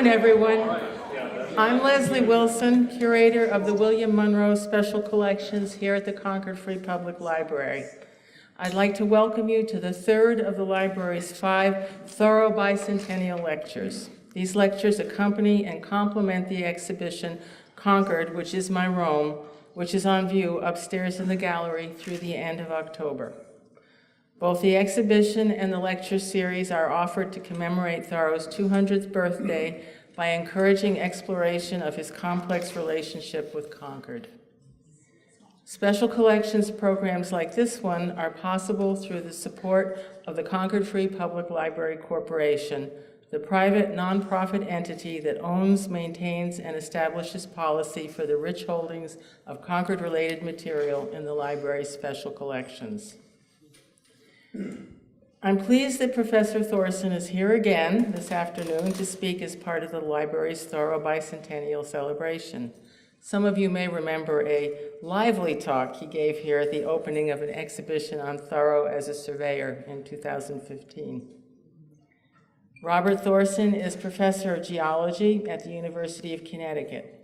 afternoon, everyone. I'm Leslie Wilson, curator of the William Monroe Special Collections here at the Concord Free Public Library. I'd like to welcome you to the third of the library's 5 Thoreau Bicentennial Lectures. These lectures accompany and complement the exhibition Concord, Which Is My Rome, which is on view upstairs in the gallery through the end of October. Both the exhibition and the lecture series are offered to commemorate Thoreau's 200th birthday by encouraging exploration of his complex relationship with Concord. Special collections programs like this one are possible through the support of the Concord Free Public Library Corporation, the private nonprofit entity that owns, maintains, and establishes policy for the rich holdings of Concord-related material in the library's special collections. I'm pleased that Professor Thorson is here again this afternoon to speak as part of the library's Thoreau Bicentennial celebration. Some of you may remember a lively talk he gave here at the opening of an exhibition on Thoreau as a surveyor in 2015. Robert Thorson is professor of geology at the University of Connecticut.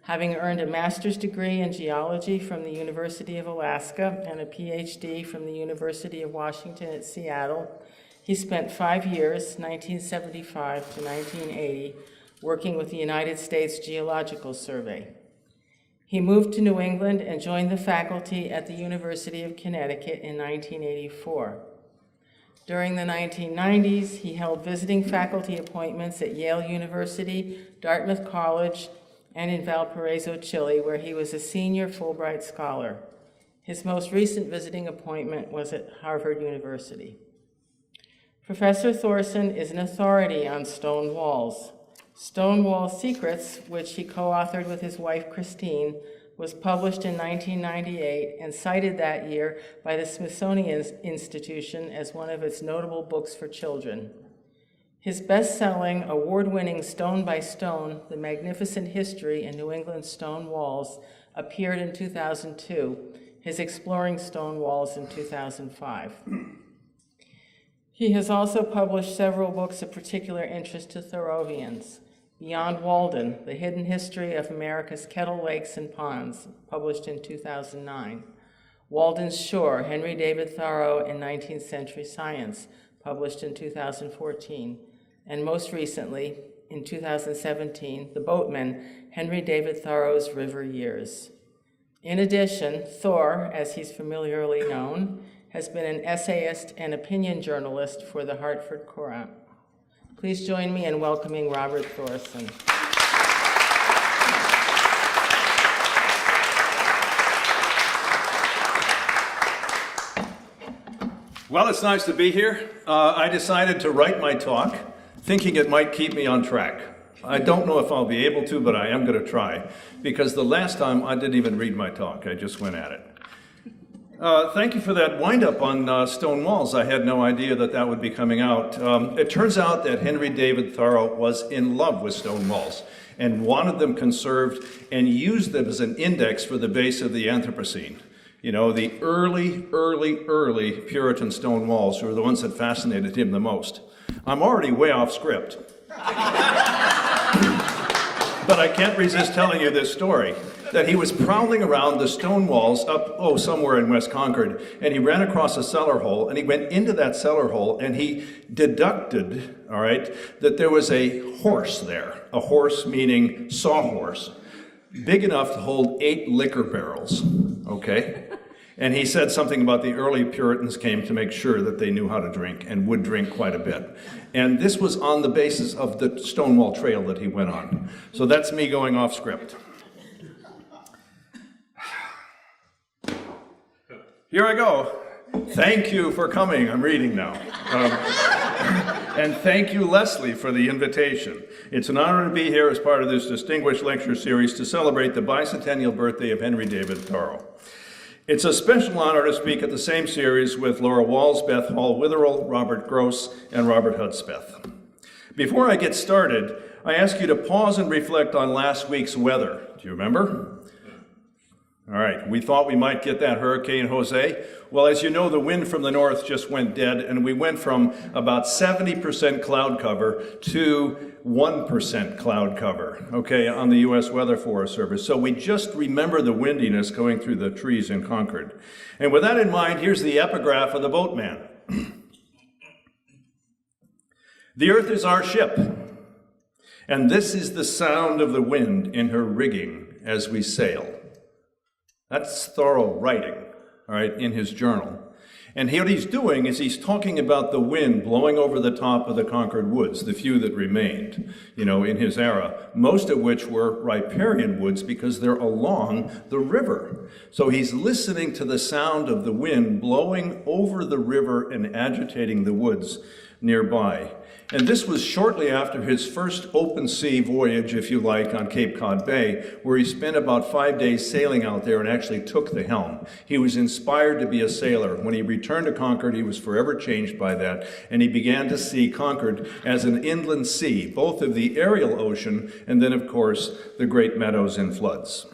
Having earned a master's degree in geology from the University of Alaska and a PhD from the University of Washington at Seattle, he spent 5 years, 1975 to 1980, working with the United States Geological Survey. He moved to New England and joined the faculty at the University of Connecticut in 1984. During the 1990s, he held visiting faculty appointments at Yale University, Dartmouth College, and in Valparaiso, Chile, where he was a senior Fulbright scholar. His most recent visiting appointment was at Harvard University. Professor Thorson is an authority on stone walls. Stone Wall Secrets, which he co-authored with his wife Christine, was published in 1998 and cited that year by the Smithsonian Institution as one of its notable books for children. His best-selling, award-winning Stone by Stone, The Magnificent History in New England Stone Walls, appeared in 2002, his Exploring Stone Walls in 2005. He has also published several books of particular interest to Thoreauvians. Beyond Walden, The Hidden History of America's Kettle Lakes and Ponds, published in 2009. Walden's Shore, Henry David Thoreau in 19th Century Science, published in 2014. And most recently, in 2017, The Boatman, Henry David Thoreau's River Years. In addition, Thor, as he's familiarly known, has been an essayist and opinion journalist for the Hartford Courant. Please join me in welcoming Robert Thorson. Well, it's nice to be here. I decided to write my talk, thinking it might keep me on track. I don't know if I'll be able to, but I am going to try, because the last time I didn't even read my talk. I just went at it. Thank you for that wind-up on stone walls. I had no idea that that would be coming out. It turns out that Henry David Thoreau was in love with stone walls and wanted them conserved and used them as an index for the base of the Anthropocene. You know, the early Puritan stone walls were the ones that fascinated him the most. I'm already way off script. But I can't resist telling you this story, that he was prowling around the stone walls up, somewhere in West Concord, and he ran across a cellar hole, and he went into that cellar hole, and he deducted, all right, that there was a horse there. A horse meaning sawhorse, big enough to hold 8 liquor barrels, okay? And he said something about the early Puritans came to make sure that they knew how to drink and would drink quite a bit. And this was on the basis of the Stonewall Trail that he went on. So that's me going off script. Here I go. Thank you for coming. I'm reading now. And thank you, Leslie, for the invitation. It's an honor to be here as part of this distinguished lecture series to celebrate the bicentennial birthday of Henry David Thoreau. It's a special honor to speak at the same series with Laura Walls, Beth Hall Witherell, Robert Gross, and Robert Hudspeth. Before I get started, I ask you to pause and reflect on last week's weather. Do you remember? All right, we thought we might get that Hurricane Jose. Well, as you know, the wind from the north just went dead, and we went from about 70% cloud cover to 1% cloud cover, okay, on the U.S. Weather Forest Service. So we just remember the windiness going through the trees in Concord. And with that in mind, here's the epigraph of the boatman. The earth is our ship, and this is the sound of the wind in her rigging as we sail. That's Thoreau writing, all right, in his journal. And what he's doing is he's talking about the wind blowing over the top of the Concord woods, the few that remained, in his era, most of which were riparian woods because they're along the river. So he's listening to the sound of the wind blowing over the river and agitating the woods nearby. And this was shortly after his first open sea voyage, if you like, on Cape Cod Bay, where he spent about 5 days sailing out there and actually took the helm. He was inspired to be a sailor. When he returned to Concord, he was forever changed by that, and he began to see Concord as an inland sea, both of the aerial ocean and then, of course, the great meadows and floods.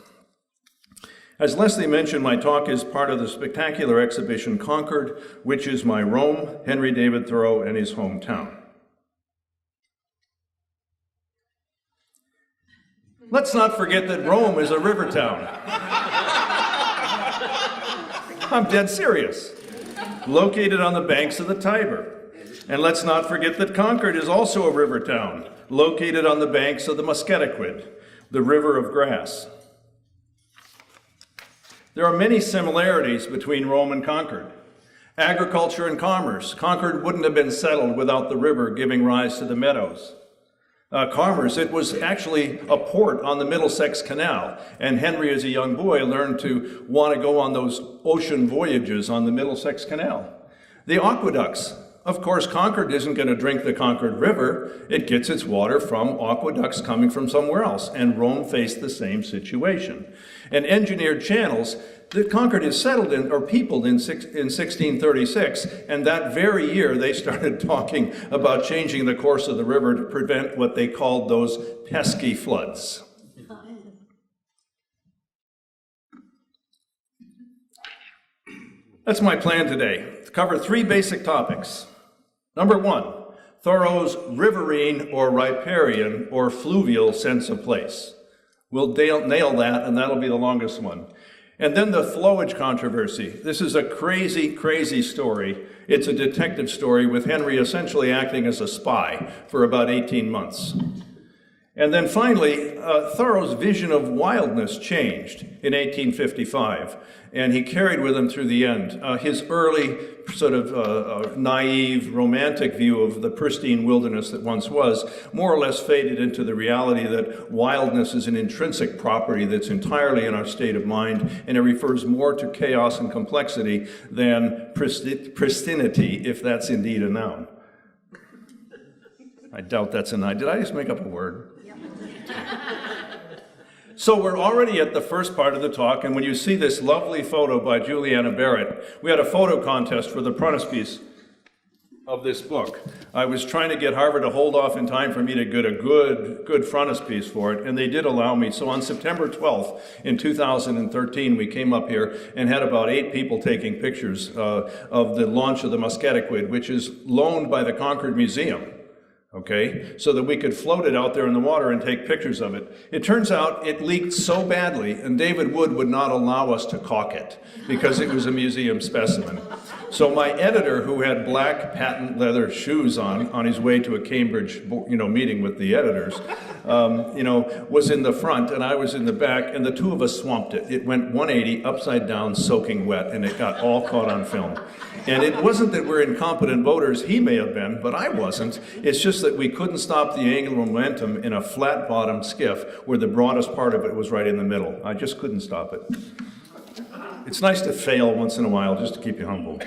As Leslie mentioned, my talk is part of the spectacular exhibition Concord, which is my Rome, Henry David Thoreau, and his hometown. Let's not forget that Rome is a river town. I'm dead serious. Located on the banks of the Tiber. And let's not forget that Concord is also a river town, located on the banks of the Musketaquid, the river of grass. There are many similarities between Rome and Concord. Agriculture and commerce. Concord wouldn't have been settled without the river giving rise to the meadows. Commerce, it was actually a port on the Middlesex Canal, and Henry, as a young boy, learned to want to go on those ocean voyages on the Middlesex Canal. The aqueducts. Of course, Concord isn't going to drink the Concord River. It gets its water from aqueducts coming from somewhere else, and Rome faced the same situation. And engineered channels that Concord is settled in, or peopled in 1636, and that very year they started talking about changing the course of the river to prevent what they called those pesky floods. That's my plan today, to cover 3 basic topics. Number 1, Thoreau's riverine or riparian or fluvial sense of place. We'll nail that, and that'll be the longest one. And then the flowage controversy. This is a crazy, crazy story. It's a detective story with Henry essentially acting as a spy for about 18 months. And then finally, Thoreau's vision of wildness changed in 1855, and he carried with him through the end. His early sort of naive, romantic view of the pristine wilderness that once was more or less faded into the reality that wildness is an intrinsic property that's entirely in our state of mind, and it refers more to chaos and complexity than pristinity, if that's indeed a noun. I doubt that's a noun. Did I just make up a word? So we're already at the first part of the talk, and when you see this lovely photo by Juliana Barrett, we had a photo contest for the frontispiece of this book. I was trying to get Harvard to hold off in time for me to get a good frontispiece for it, and they did allow me. So on September 12th in 2013, we came up here and had about 8 people taking pictures of the launch of the Musketaquid, which is loaned by the Concord Museum. Okay, so that we could float it out there in the water and take pictures of it. It turns out it leaked so badly, and David Wood would not allow us to caulk it because it was a museum specimen. So my editor, who had black patent leather shoes on his way to a Cambridge, meeting with the editors, was in the front and I was in the back, and the two of us swamped it. It went 180 upside down, soaking wet, and it got all caught on film. And it wasn't that we're incompetent voters. He may have been, but I wasn't. It's just that we couldn't stop the angular momentum in a flat-bottomed skiff where the broadest part of it was right in the middle. I just couldn't stop it. It's nice to fail once in a while just to keep you humble.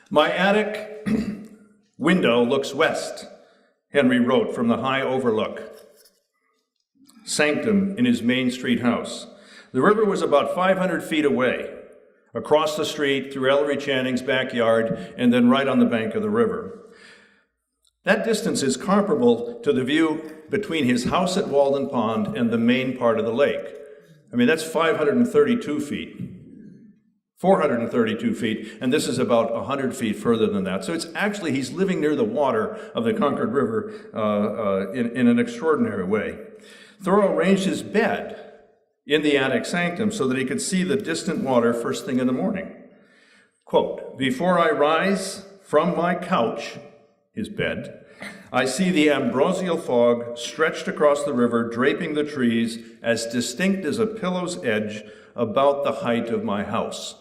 My attic window looks west, Henry wrote from the high overlook. Sanctum in his Main Street house. The river was about 500 feet away, across the street, through Ellery Channing's backyard, and then right on the bank of the river. That distance is comparable to the view between his house at Walden Pond and the main part of the lake. I mean, that's 532 feet, 432 feet, and this is about 100 feet further than that. So it's actually, he's living near the water of the Concord River in an extraordinary way. Thoreau arranged his bed in the attic sanctum so that he could see the distant water first thing in the morning. Quote, "Before I rise from my couch," his bed, "I see the ambrosial fog stretched across the river, draping the trees as distinct as a pillow's edge about the height of my house."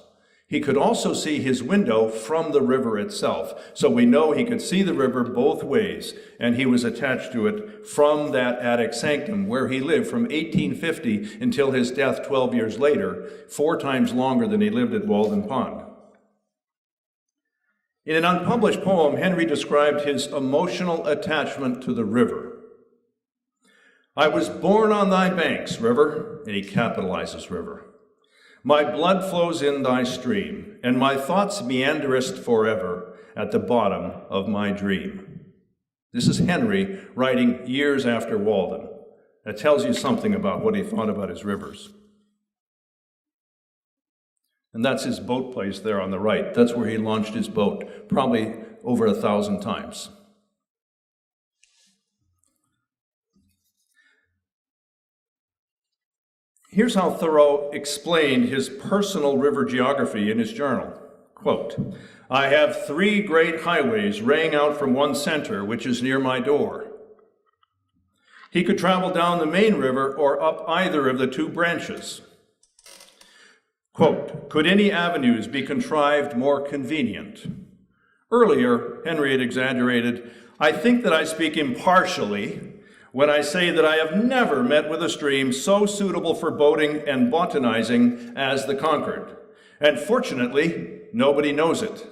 He could also see his window from the river itself. So we know he could see the river both ways, and he was attached to it from that attic sanctum where he lived from 1850 until his death 12 years later, 4 times longer than he lived at Walden Pond. In an unpublished poem, Henry described his emotional attachment to the river. "I was born on thy banks, river," and he capitalizes river. "My blood flows in thy stream, and my thoughts meanderest forever at the bottom of my dream." This is Henry writing years after Walden. That tells you something about what he thought about his rivers. And that's his boat place there on the right. That's where he launched his boat, probably over 1,000 times. Here's how Thoreau explained his personal river geography in his journal. Quote, "I have 3 great highways raying out from one center, which is near my door." He could travel down the main river or up either of the 2 branches. Quote, "Could any avenues be contrived more convenient?" Earlier, Henry had exaggerated, "I think that I speak impartially when I say that I have never met with a stream so suitable for boating and botanizing as the Concord. And fortunately, nobody knows it."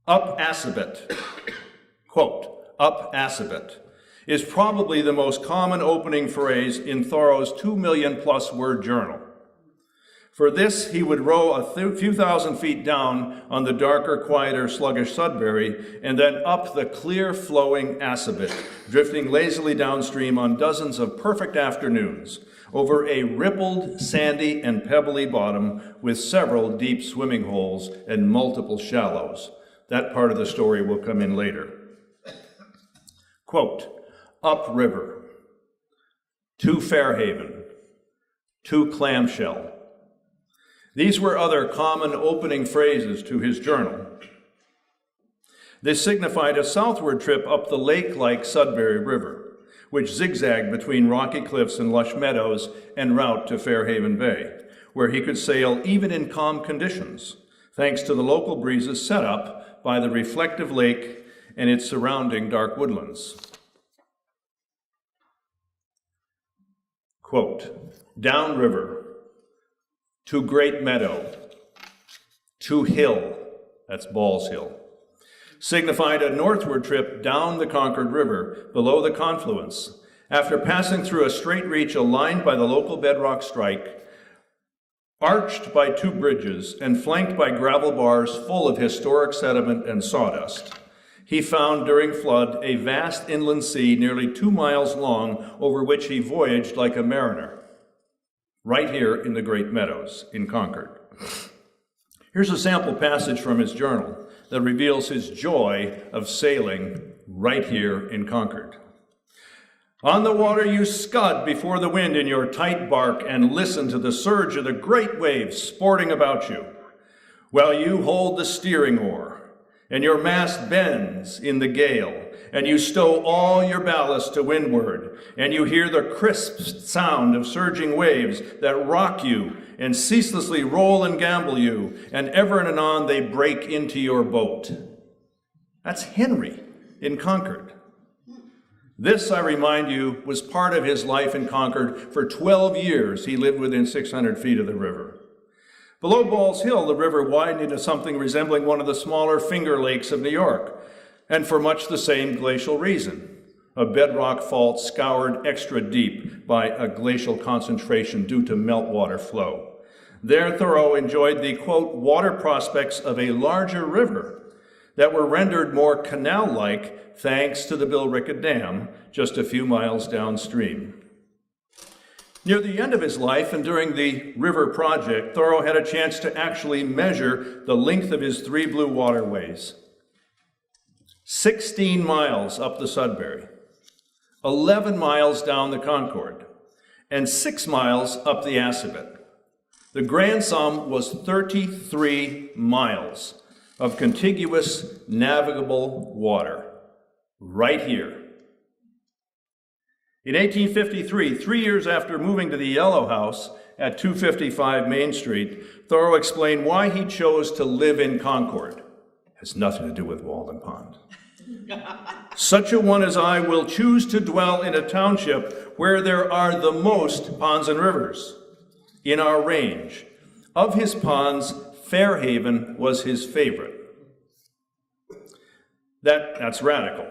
Up Assabet, quote, "Up Assabet," is probably the most common opening phrase in Thoreau's 2 million plus word journal. For this, he would row a few thousand feet down on the darker, quieter, sluggish Sudbury, and then up the clear flowing Assabet, drifting lazily downstream on dozens of perfect afternoons, over a rippled, sandy, and pebbly bottom with several deep swimming holes and multiple shallows. That part of the story will come in later. Quote, "Upriver, to Fairhaven, to Clamshell." These were other common opening phrases to his journal. This signified a southward trip up the lake-like Sudbury River, which zigzagged between rocky cliffs and lush meadows en route to Fairhaven Bay, where he could sail even in calm conditions, thanks to the local breezes set up by the reflective lake and its surrounding dark woodlands. Quote, "Downriver, to Great Meadow, to Hill," that's Ball's Hill, signified a northward trip down the Concord River below the confluence, after passing through a straight reach aligned by the local bedrock strike, arched by 2 bridges, and flanked by gravel bars full of historic sediment and sawdust. He found during flood a vast inland sea nearly 2 miles long, over which he voyaged like a mariner, right here in the Great Meadows in Concord. Here's a sample passage from his journal that reveals his joy of sailing right here in Concord. "On the water you scud before the wind in your tight bark and listen to the surge of the great waves sporting about you, while you hold the steering oar, and your mast bends in the gale, and you stow all your ballast to windward, and you hear the crisp sound of surging waves that rock you and ceaselessly roll and gambol you, and ever and anon they break into your boat." That's Henry in Concord. This, I remind you, was part of his life in Concord. For 12 years, he lived within 600 feet of the river. Below Ball's Hill, the river widened into something resembling one of the smaller Finger Lakes of New York, and for much the same glacial reason, a bedrock fault scoured extra deep by a glacial concentration due to meltwater flow. There, Thoreau enjoyed the, quote, "water prospects of a larger river that were rendered more canal-like thanks to the Billerica Dam just a few miles downstream. Near the end of his life and during the river project, Thoreau had a chance to actually measure the length of his 3 blue waterways. 16 miles up the Sudbury, 11 miles down the Concord, and 6 miles up the Assabet. The grand sum was 33 miles of contiguous navigable water right here. In 1853, 3 years after moving to the Yellow House at 255 Main Street, Thoreau explained why he chose to live in Concord. It has nothing to do with Walden Pond. Such a one as I will choose to dwell in a township where there are the most ponds and rivers in our range. Of his ponds, Fairhaven was his favorite. That's radical.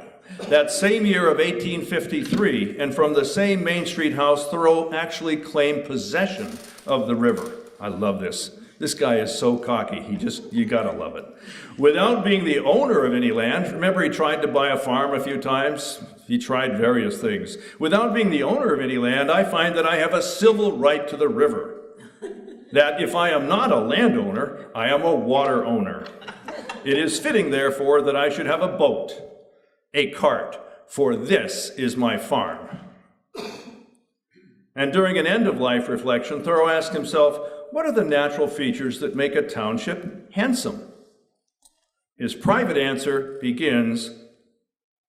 That same year of 1853, and from the same Main Street house, Thoreau actually claimed possession of the river. I love this. This guy is so cocky. You gotta love it. Without being the owner of any land, remember he tried to buy a farm a few times? He tried various things. Without being the owner of any land, I find that I have a civil right to the river. That if I am not a landowner, I am a water owner. It is fitting, therefore, that I should have a boat, a cart, for this is my farm. And during an end-of-life reflection, Thoreau asked himself, what are the natural features that make a township handsome? His private answer begins,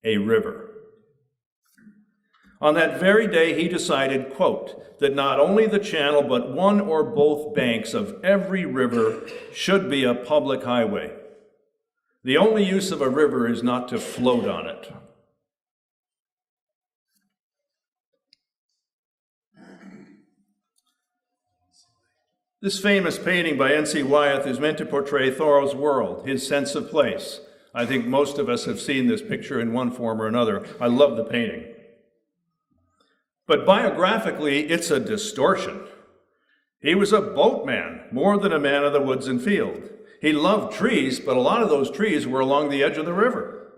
a river. On that very day, he decided, quote, that not only the channel, but one or both banks of every river should be a public highway. The only use of a river is not to float on it. This famous painting by N.C. Wyeth is meant to portray Thoreau's world, his sense of place. I think most of us have seen this picture in one form or another. I love the painting. But biographically, it's a distortion. He was a boatman, more than a man of the woods and field. He loved trees, but a lot of those trees were along the edge of the river.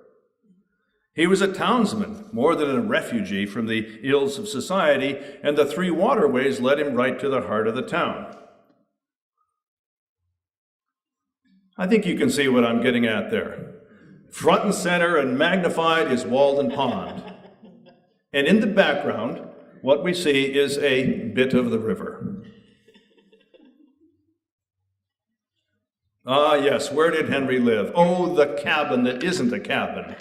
He was a townsman, more than a refugee from the ills of society, and the 3 waterways led him right to the heart of the town. I think you can see what I'm getting at there. Front and center and magnified is Walden Pond. And in the background, what we see is a bit of the river. Ah, yes, where did Henry live? Oh, the cabin that isn't a cabin,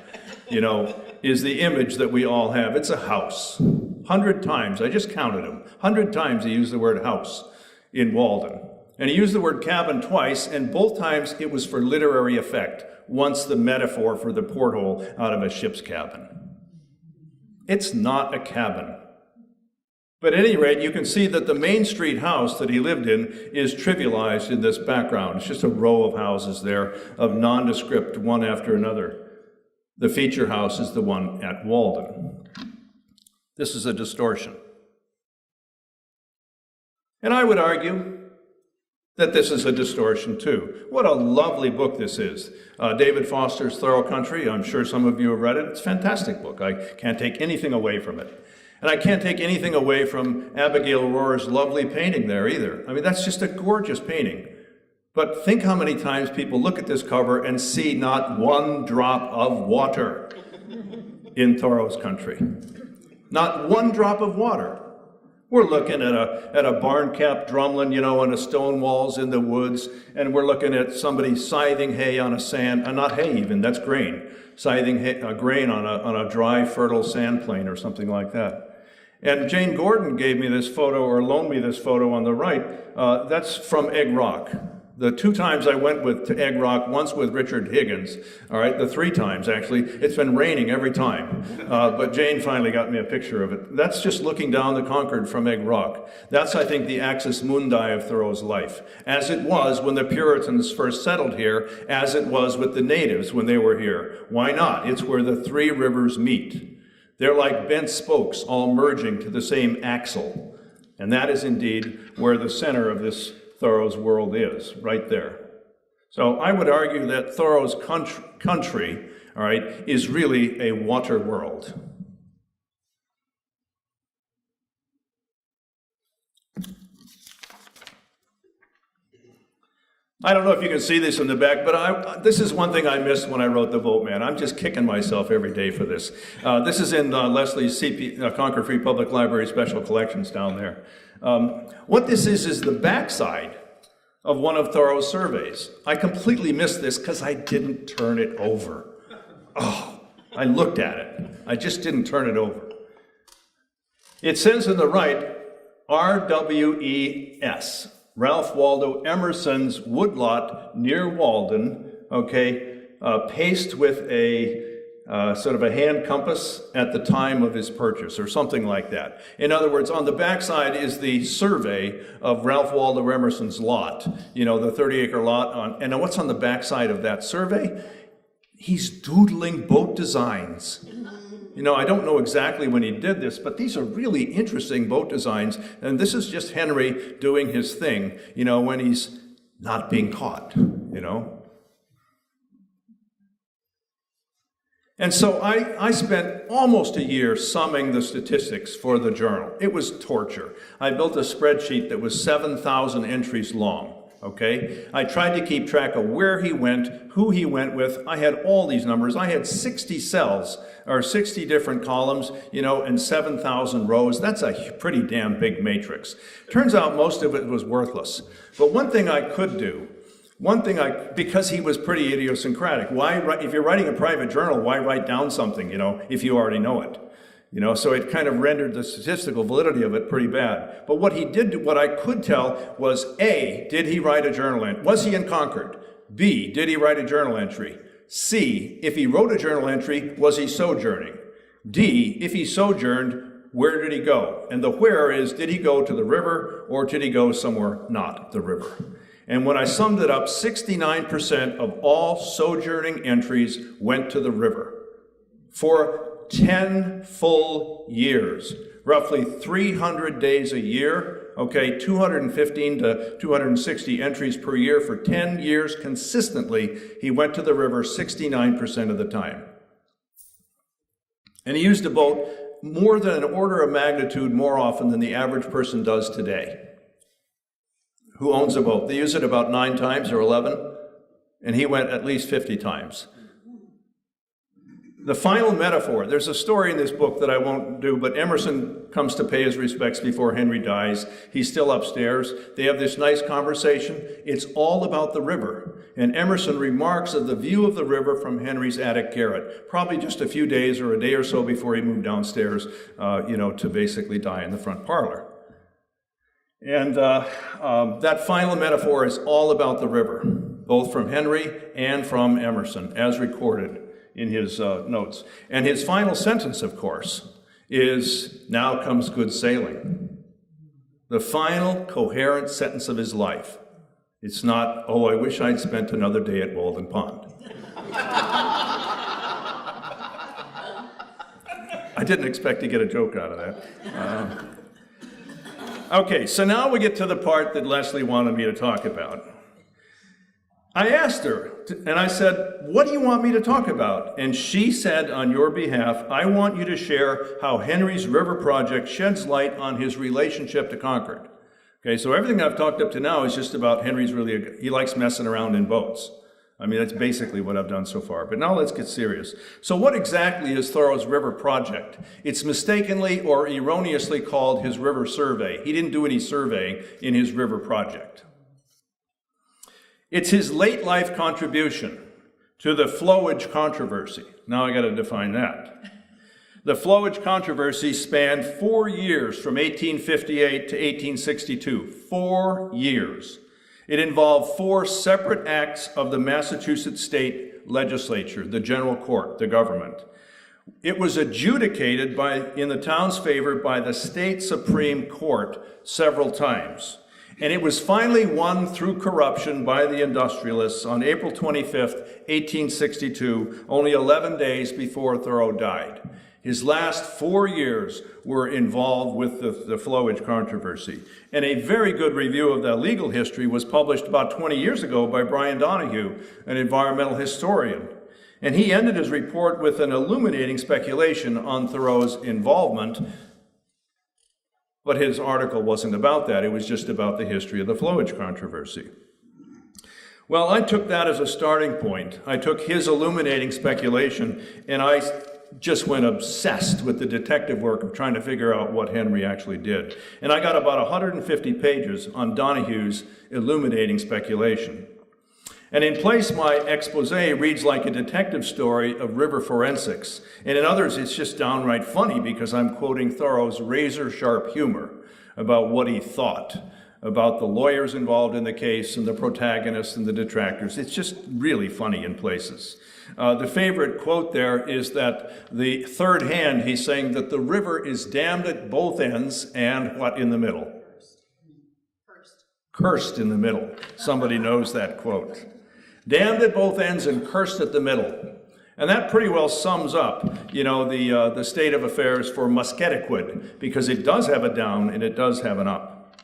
is the image that we all have. It's a house. 100 times, I just counted them. 100 times he used the word house in Walden. And he used the word cabin twice, and both times it was for literary effect. Once the metaphor for the porthole out of a ship's cabin. It's not a cabin. But at any rate, you can see that the Main Street house that he lived in is trivialized in this background. It's just a row of houses there of nondescript, one after another. The feature house is the one at Walden. This is a distortion. And I would argue that this is a distortion too. What a lovely book this is. David Foster's Thoreau Country. I'm sure some of you have read it. It's a fantastic book. I can't take anything away from it. And I can't take anything away from Abigail Rohr's lovely painting there either. I mean, that's just a gorgeous painting. But think how many times people look at this cover and see not one drop of water in Thoreau's country. Not one drop of water. We're looking at a barn-capped drumlin, and a stone walls in the woods, and we're looking at somebody scything hay on a sand, not hay even, that's grain, scything grain on a dry, fertile sand plain or something like that. And Jane Gordon gave me this photo, or loaned me this photo on the right. That's from Egg Rock. The 2 times I went to Egg Rock, once with Richard Higgins, all right, the 3 times actually, it's been raining every time. But Jane finally got me a picture of it. That's just looking down the Concord from Egg Rock. That's, I think, the axis mundi of Thoreau's life, as it was when the Puritans first settled here, as it was with the natives when they were here. Why not? It's where the 3 rivers meet. They're like bent spokes all merging to the same axle. And that is indeed where the center of this Thoreau's world is, right there. So I would argue that Thoreau's country, all right, is really a water world. I don't know if you can see this in the back, but this is one thing I missed when I wrote The Vote Man. I'm just kicking myself every day for this. This is in Leslie's Concord Free Public Library Special Collections down there. What this is the backside of one of Thoreau's surveys. I completely missed this because I didn't turn it over. Oh, I looked at it. I just didn't turn it over. It says on the right, RWES. Ralph Waldo Emerson's woodlot near Walden, okay, paced with a sort of a hand compass at the time of his purchase, or something like that. In other words, on the backside is the survey of Ralph Waldo Emerson's lot, you know, the 30-acre lot. And what's on the backside of that survey? He's doodling boat designs. You know, I don't know exactly when he did this, but these are really interesting boat designs. And this is just Henry doing his thing, you know, when he's not being caught, you know. And so I spent almost a year summing the statistics for the journal. It was torture. I built a spreadsheet that was 7,000 entries long. Okay, I tried to keep track of where he went, who he went with. I had all these numbers. I had 60 cells, or 60 different columns, you know, and 7,000 rows. That's a pretty damn big matrix. Turns out most of it was worthless. But one thing I could do, because he was pretty idiosyncratic. If you're writing a private journal, why write down something, you know, if you already know it? You know, so it kind of rendered the statistical validity of it pretty bad. But what he did, what I could tell was, A, did he write a journal entry? Was he in Concord? B, did he write a journal entry? C, if he wrote a journal entry, was he sojourning? D, if he sojourned, where did he go? And the where is, did he go to the river or did he go somewhere not the river? And when I summed it up, 69% of all sojourning entries went to the river. For 10 full years, roughly 300 days a year, okay, 215 to 260 entries per year for 10 years consistently, he went to the river 69% of the time. And he used a boat more than an order of magnitude more often than the average person does today. Who owns a boat? They use it about 9 times or 11, and he went at least 50 times. The final metaphor, there's a story in this book that I won't do, but Emerson comes to pay his respects before Henry dies. He's still upstairs. They have this nice conversation. It's all about the river. And Emerson remarks of the view of the river from Henry's attic garret, probably just a few days or a day or so before he moved downstairs, you know, to basically die in the front parlor. And that final metaphor is all about the river, both from Henry and from Emerson, as recorded in his notes. And his final sentence, of course, is, "Now comes good sailing." The final coherent sentence of his life. It's not, "Oh, I wish I'd spent another day at Walden Pond." I didn't expect to get a joke out of that. Okay, so now we get to the part that Leslie wanted me to talk about. I asked her, and I said, "What do you want me to talk about?" And she said, on your behalf, "I want you to share how Henry's River Project sheds light on his relationship to Concord." Okay, so everything I've talked up to now is just about Henry's he likes messing around in boats. I mean, that's basically what I've done so far. But now let's get serious. So what exactly is Thoreau's River Project? It's mistakenly or erroneously called his River Survey. He didn't do any surveying in his River Project. It's his late life contribution to the flowage controversy. Now I got to define that. The flowage controversy spanned 4 years from 1858 to 1862. 4 years. It involved 4 separate acts of the Massachusetts State Legislature, the General Court, the government. It was adjudicated in the town's favor by the State Supreme Court several times. And it was finally won through corruption by the industrialists on April 25th, 1862, only 11 days before Thoreau died. His last 4 years were involved with the flowage controversy. And a very good review of that legal history was published about 20 years ago by Brian Donahue, an environmental historian. And he ended his report with an illuminating speculation on Thoreau's involvement. But his article wasn't about that. It was just about the history of the flowage controversy. Well, I took that as a starting point. I took his illuminating speculation, and I just went obsessed with the detective work of trying to figure out what Henry actually did. And I got about 150 pages on Donahue's illuminating speculation. And in place, my expose reads like a detective story of river forensics. And in others, it's just downright funny because I'm quoting Thoreau's razor-sharp humor about what he thought, about the lawyers involved in the case and the protagonists and the detractors. It's just really funny in places. The favorite quote there is that the third hand, he's saying that the river is damned at both ends and what in the middle? Cursed in the middle. Somebody knows that quote. Damned at both ends and cursed at the middle. And that pretty well sums up, the state of affairs for Musketaquid, because it does have a down and it does have an up.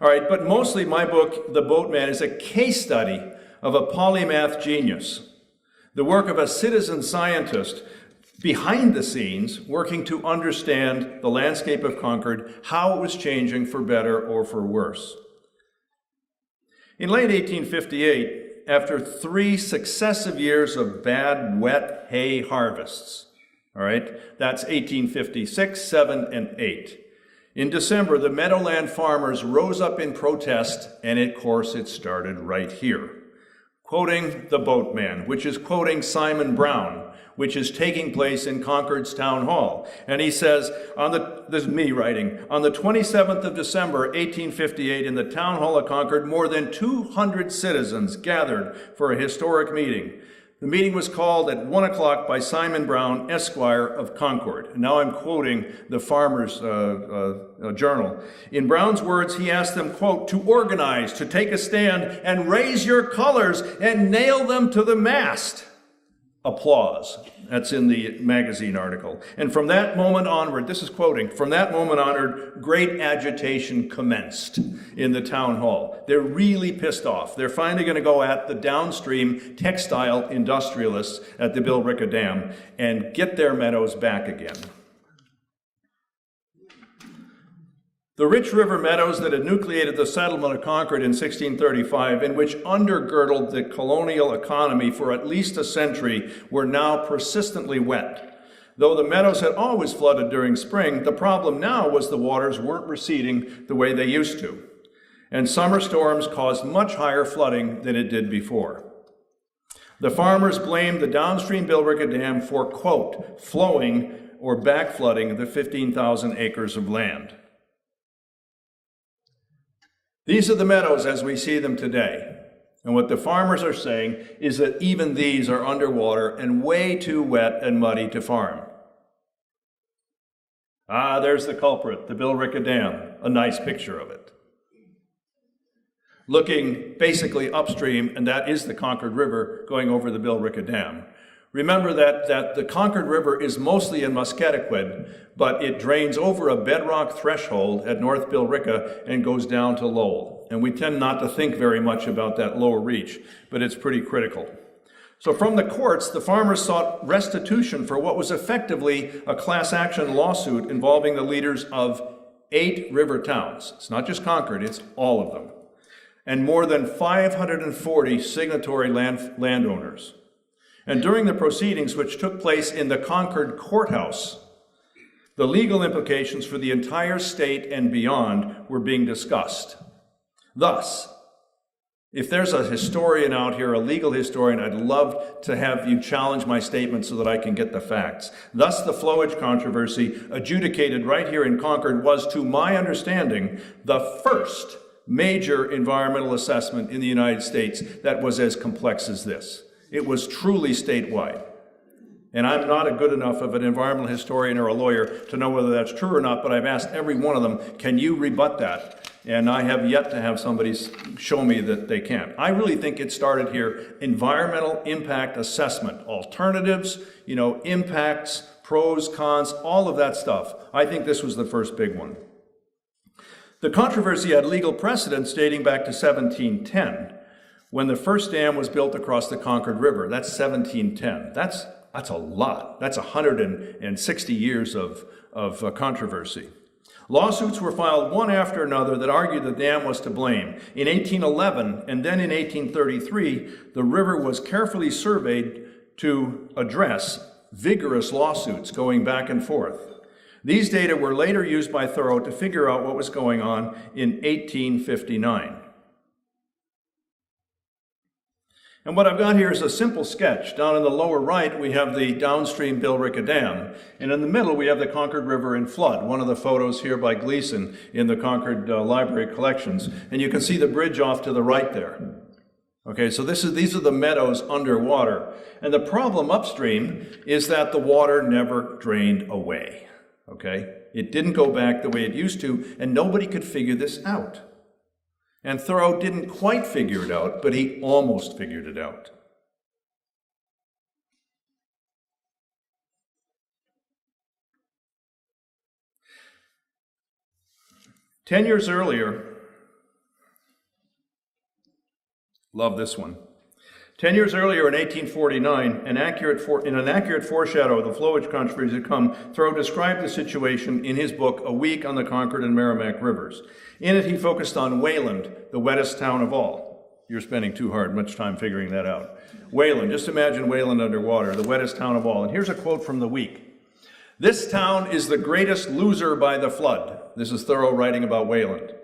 All right, but mostly my book, The Boatman, is a case study of a polymath genius, the work of a citizen scientist behind the scenes working to understand the landscape of Concord, how it was changing for better or for worse. In late 1858, after 3 successive years of bad, wet hay harvests, all right, that's 1856, 7, and 8. In December, the Meadowland farmers rose up in protest, and of course it started right here. Quoting The Boatman, which is quoting Simon Brown, which is taking place in Concord's town hall. And he says, this is me writing, on the 27th of December, 1858, in the town hall of Concord, more than 200 citizens gathered for a historic meeting. The meeting was called at 1 o'clock by Simon Brown, Esquire of Concord. And now I'm quoting the Farmer's Journal. In Brown's words, he asked them, quote, to organize, to take a stand, and raise your colors and nail them to the mast. Applause. That's in the magazine article. And from that moment onward, this is quoting, from that moment onward, great agitation commenced in the town hall. They're really pissed off. They're finally going to go at the downstream textile industrialists at the Billerica Dam and get their meadows back again. The rich river meadows that had nucleated the settlement of Concord in 1635 and which undergirdled the colonial economy for at least a century were now persistently wet. Though the meadows had always flooded during spring, the problem now was the waters weren't receding the way they used to. And summer storms caused much higher flooding than it did before. The farmers blamed the downstream Billerica Dam for, quote, flowing or backflooding the 15,000 acres of land. These are the meadows as we see them today. And what the farmers are saying is that even these are underwater and way too wet and muddy to farm. Ah, there's the culprit, the Billerica Dam, a nice picture of it. Looking basically upstream, and that is the Concord River going over the Billerica Dam. Remember that the Concord River is mostly in Musketaquid, but it drains over a bedrock threshold at North Billerica and goes down to Lowell. And we tend not to think very much about that lower reach, but it's pretty critical. So from the courts, the farmers sought restitution for what was effectively a class action lawsuit involving the leaders of 8 river towns. It's not just Concord, it's all of them. And more than 540 signatory landowners. And during the proceedings, which took place in the Concord courthouse, the legal implications for the entire state and beyond were being discussed. Thus, if there's a historian out here, a legal historian, I'd love to have you challenge my statement so that I can get the facts. Thus, the flowage controversy adjudicated right here in Concord was, to my understanding, the first major environmental assessment in the United States that was as complex as this. It was truly statewide. And I'm not a good enough of an environmental historian or a lawyer to know whether that's true or not, but I've asked every one of them, can you rebut that? And I have yet to have somebody show me that they can. I really think it started here, environmental impact assessment, alternatives, impacts, pros, cons, all of that stuff. I think this was the first big one. The controversy had legal precedence dating back to 1710, when the first dam was built across the Concord River. That's 1710. That's a lot. That's 160 years of controversy. Lawsuits were filed one after another that argued the dam was to blame. In 1811 and then in 1833, the river was carefully surveyed to address vigorous lawsuits going back and forth. These data were later used by Thoreau to figure out what was going on in 1859. And what I've got here is a simple sketch. Down in the lower right, we have the downstream Billerica Dam. And in the middle, we have the Concord River in flood. One of the photos here by Gleason in the Concord Library collections. And you can see the bridge off to the right there. Okay, so these are the meadows underwater. And the problem upstream is that the water never drained away. Okay? It didn't go back the way it used to, and nobody could figure this out. And Thoreau didn't quite figure it out, but he almost figured it out. Ten years earlier, love this one. 10 years earlier, in 1849, in an accurate foreshadow of the flowage controversy to come, Thoreau described the situation in his book, A Week on the Concord and Merrimack Rivers. In it, he focused on Wayland, the wettest town of all. You're spending too much time figuring that out. Wayland, just imagine Wayland underwater, the wettest town of all. And here's a quote from the week. "This town is the greatest loser by the flood." This is Thoreau writing about Wayland.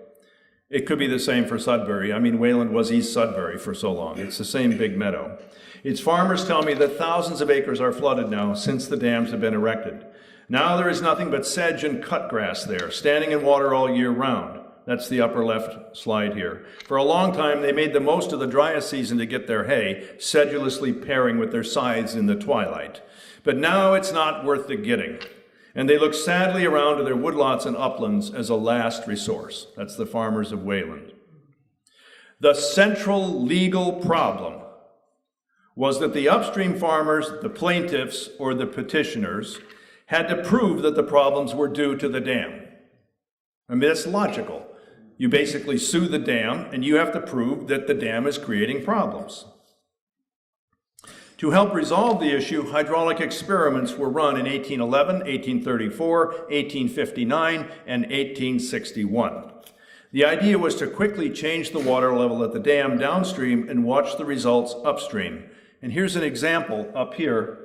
It could be the same for Sudbury. I mean, Wayland was East Sudbury for so long. It's the same big meadow. Its farmers tell me that thousands of acres are flooded now since the dams have been erected. Now there is nothing but sedge and cut grass there, standing in water all year round. That's the upper left slide here. For a long time, they made the most of the driest season to get their hay, sedulously pairing with their scythes in the twilight. But now it's not worth the getting. And they look sadly around to their woodlots and uplands as a last resource. That's the farmers of Wayland. The central legal problem was that the upstream farmers, the plaintiffs, or the petitioners, had to prove that the problems were due to the dam. I mean, that's logical. You basically sue the dam, and you have to prove that the dam is creating problems. To help resolve the issue, hydraulic experiments were run in 1811, 1834, 1859, and 1861. The idea was to quickly change the water level at the dam downstream and watch the results upstream. And here's an example up here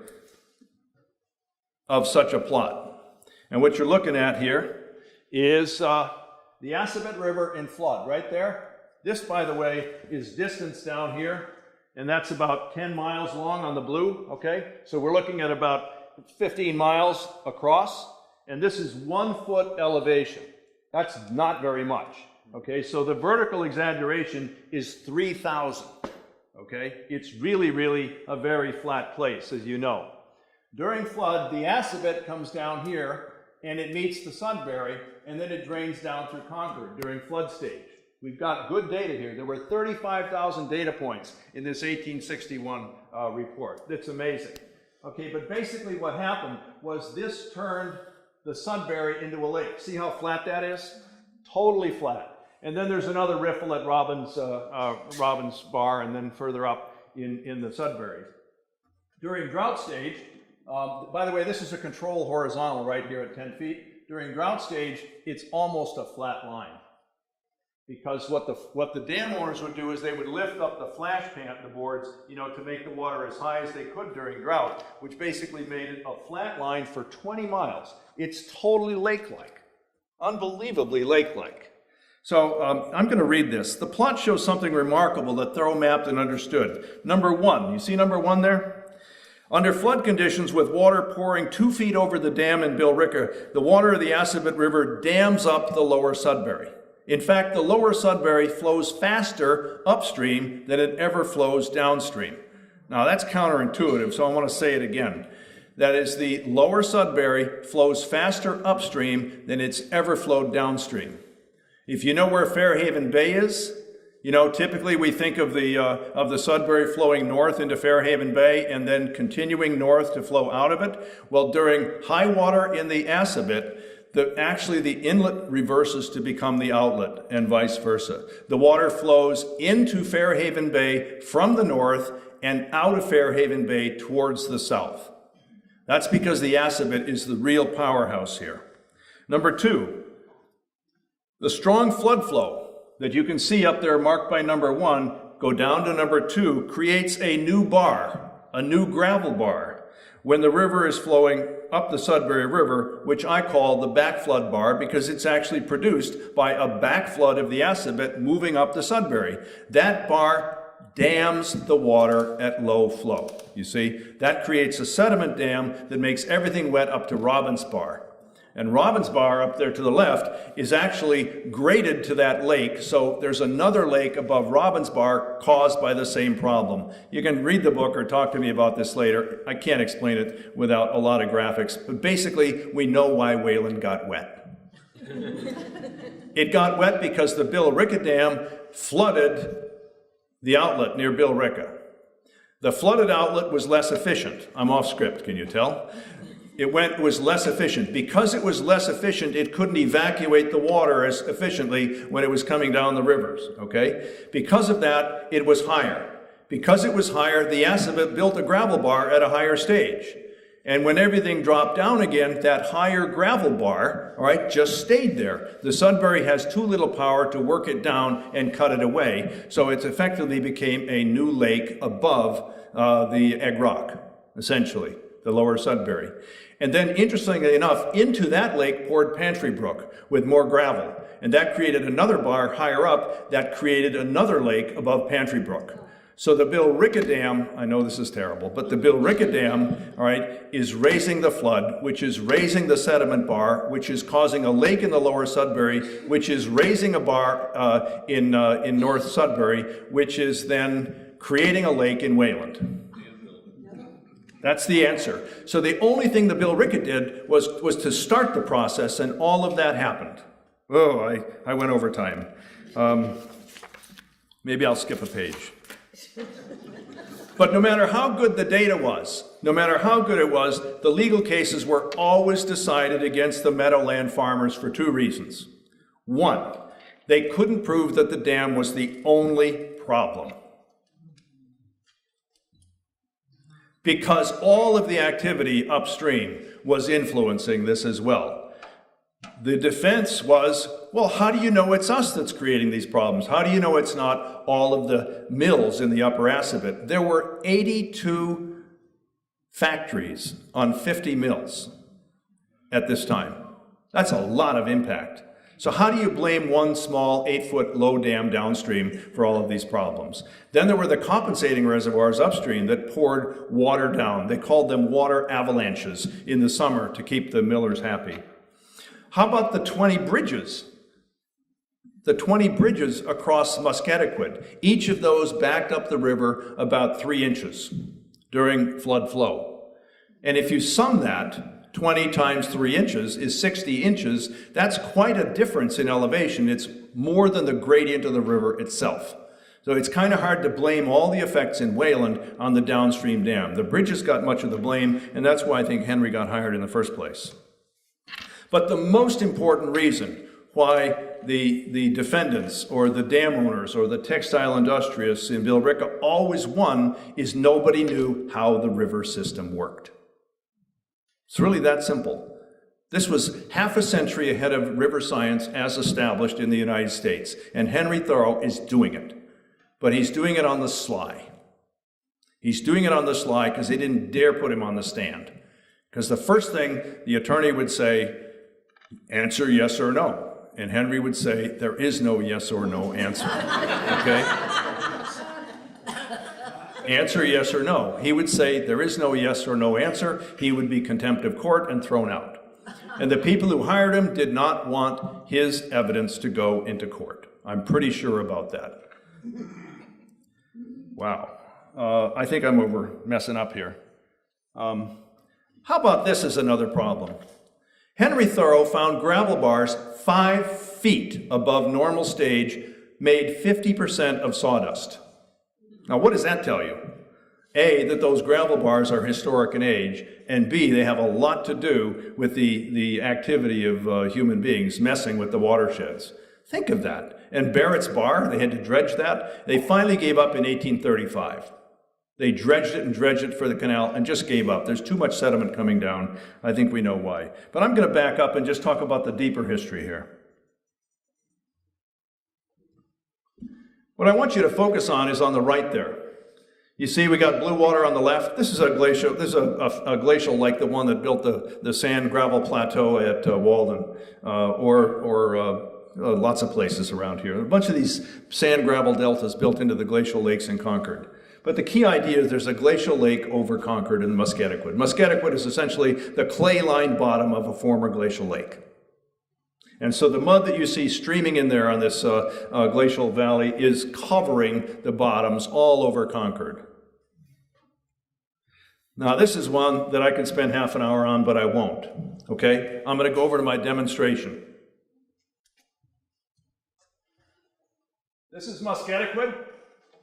of such a plot. And what you're looking at here is the Assabet River in flood, right there. This, by the way, is distance down here. And that's about 10 miles long on the blue, okay? So we're looking at about 15 miles across, and this is 1 foot elevation. That's not very much, okay? So the vertical exaggeration is 3,000, okay? It's really, really a very flat place, as you know. During flood, the Assabet comes down here, and it meets the Sudbury, and then it drains down through Concord during flood stage. We've got good data here. There were 35,000 data points in this 1861 report. That's amazing. Okay, but basically what happened was this turned the Sudbury into a lake. See how flat that is? Totally flat. And then there's another riffle at Robbins Bar, and then further up in the Sudbury. During drought stage, by the way, this is a control horizontal right here at 10 feet. During drought stage, it's almost a flat line. Because what the dam owners would do is they would lift up the flash pan, the boards, to make the water as high as they could during drought, which basically made it a flat line for 20 miles. It's totally lake-like, unbelievably lake-like. So I'm going to read this. The plot shows something remarkable that Thoreau mapped and understood. Number 1, you see number 1 there? Under flood conditions with water pouring 2 feet over the dam in Billerica, the water of the Assabet River dams up the lower Sudbury. In fact, the lower Sudbury flows faster upstream than it ever flows downstream. Now, that's counterintuitive, so I want to say it again. That is, the lower Sudbury flows faster upstream than it's ever flowed downstream. If you know where Fairhaven Bay is, You know, typically we think of the Sudbury flowing north into Fairhaven Bay and then continuing north to flow out of it. Well, during high water in the Assabet, actually the inlet reverses to become the outlet and vice versa. The water flows into Fairhaven Bay from the north and out of Fairhaven Bay towards the south. That's because the Assabet is the real powerhouse here. Number two, the strong flood flow that you can see up there marked by number 1, go down to number 2, creates a new bar, a new gravel bar, when the river is flowing up the Sudbury River, which I call the backflood bar because it's actually produced by a backflood of the Assabet moving up the Sudbury. That bar dams the water at low flow. You see, that creates a sediment dam that makes everything wet up to Robbins Bar. And Robbins Bar up there to the left is actually graded to that lake, so there's another lake above Robbins Bar caused by the same problem. You can read the book or talk to me about this later. I can't explain it without a lot of graphics, but basically we know why Wayland got wet. It got wet because the Billerica Dam flooded the outlet near Billerica. The flooded outlet was less efficient. I'm off script, can you tell? It was less efficient. Because it was less efficient, it couldn't evacuate the water as efficiently when it was coming down the rivers, okay? Because of that, it was higher. Because it was higher, the Assabet built a gravel bar at a higher stage. And when everything dropped down again, that higher gravel bar, all right, just stayed there. The Sudbury has too little power to work it down and cut it away, so it effectively became a new lake above the Egg Rock, essentially, the lower Sudbury. And then, interestingly enough, into that lake poured Pantry Brook with more gravel. And that created another bar higher up that created another lake above Pantry Brook. So the Billerica Dam, I know this is terrible, but the Billerica Dam, all right, is raising the flood, which is raising the sediment bar, which is causing a lake in the lower Sudbury, which is raising a bar in North Sudbury, which is then creating a lake in Wayland. That's the answer. So the only thing the Billerica did was to start the process, and all of that happened. Oh, I went over time. Maybe I'll skip a page. But no matter how good the data was, no matter how good it was, the legal cases were always decided against the meadowland farmers for 2 reasons. 1, they couldn't prove that the dam was the only problem, because all of the activity upstream was influencing this as well. The defense was, well, how do you know it's us that's creating these problems? How do you know it's not all of the mills in the upper Assabet? There were 82 factories on 50 mills at this time. That's a lot of impact. So how do you blame one small 8-foot low dam downstream for all of these problems? Then there were the compensating reservoirs upstream that poured water down. They called them water avalanches in the summer to keep the millers happy. How about the 20 bridges? The 20 bridges across Musketaquid. Each of those backed up the river about 3 inches during flood flow. And if you sum that, 20 times 3 inches is 60 inches. That's quite a difference in elevation. It's more than the gradient of the river itself. So it's kind of hard to blame all the effects in Wayland on the downstream dam. The bridges got much of the blame, and that's why I think Henry got hired in the first place. But the most important reason why the defendants or the dam owners or the textile industrialists in Billerica always won is nobody knew how the river system worked. It's really that simple. This was half a century ahead of river science as established in the United States, and Henry Thoreau is doing it. But he's doing it on the sly. He's doing it on the sly because they didn't dare put him on the stand. Because the first thing the attorney would say, answer yes or no. And Henry would say, there is no yes or no answer. Okay? Answer yes or no. He would say, there is no yes or no answer. He would be contempt of court and thrown out. And the people who hired him did not want his evidence to go into court. I'm pretty sure about that. Wow. I think I'm over messing up here. How about this as another problem? Henry Thoreau found gravel bars 5 feet above normal stage made 50% of sawdust. Now, what does that tell you? A, that those gravel bars are historic in age, and B, they have a lot to do with the activity of human beings messing with the watersheds. Think of that. And Barrett's Bar, they had to dredge that. They finally gave up in 1835. They dredged it for the canal and just gave up. There's too much sediment coming down. I think we know why. But I'm going to back up and just talk about the deeper history here. What I want you to focus on is on the right there. You see, we got blue water on the left. This is a glacial. This is a glacial like the one that built the sand gravel plateau at Walden, or lots of places around here. A bunch of these sand gravel deltas built into the glacial lakes in Concord. But the key idea is there's a glacial lake over Concord in Musketaquid. Musketaquid is essentially the clay-lined bottom of a former glacial lake. And so the mud that you see streaming in there on this glacial valley is covering the bottoms all over Concord. Now, this is one that I could spend half an hour on, but I won't. Okay? I'm going to go over to my demonstration. This is Musketaquid.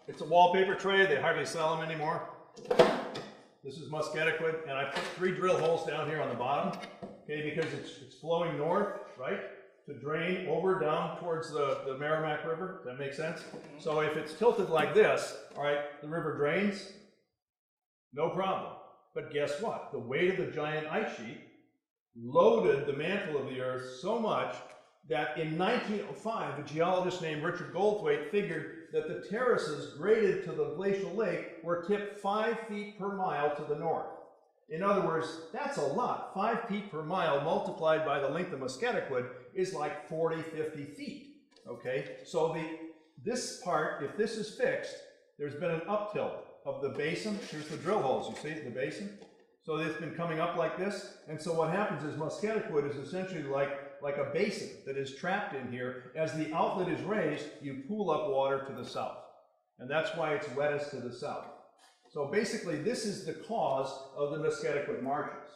It's a wallpaper tray. They hardly sell them anymore. This is Musketaquid, and I put 3 drill holes down here on the bottom, okay, because it's flowing north, right, to drain over down towards the Merrimack River. Does that make sense? So if it's tilted like this, all right, the river drains, no problem. But guess what? The weight of the giant ice sheet loaded the mantle of the Earth so much that in 1905, a geologist named Richard Goldthwait figured that the terraces graded to the glacial lake were tipped 5 feet per mile to the north. In other words, that's a lot. 5 feet per mile multiplied by the length of Musketaquid is like 40, 50 feet. Okay, so this part, if this is fixed, there's been an uptilt of the basin. Here's the drill holes, you see, the basin. So it's been coming up like this, and so what happens is Musketaquid is essentially like a basin that is trapped in here. As the outlet is raised, you pool up water to the south, and that's why it's wettest to the south. So basically, this is the cause of the Musketaquid marshes.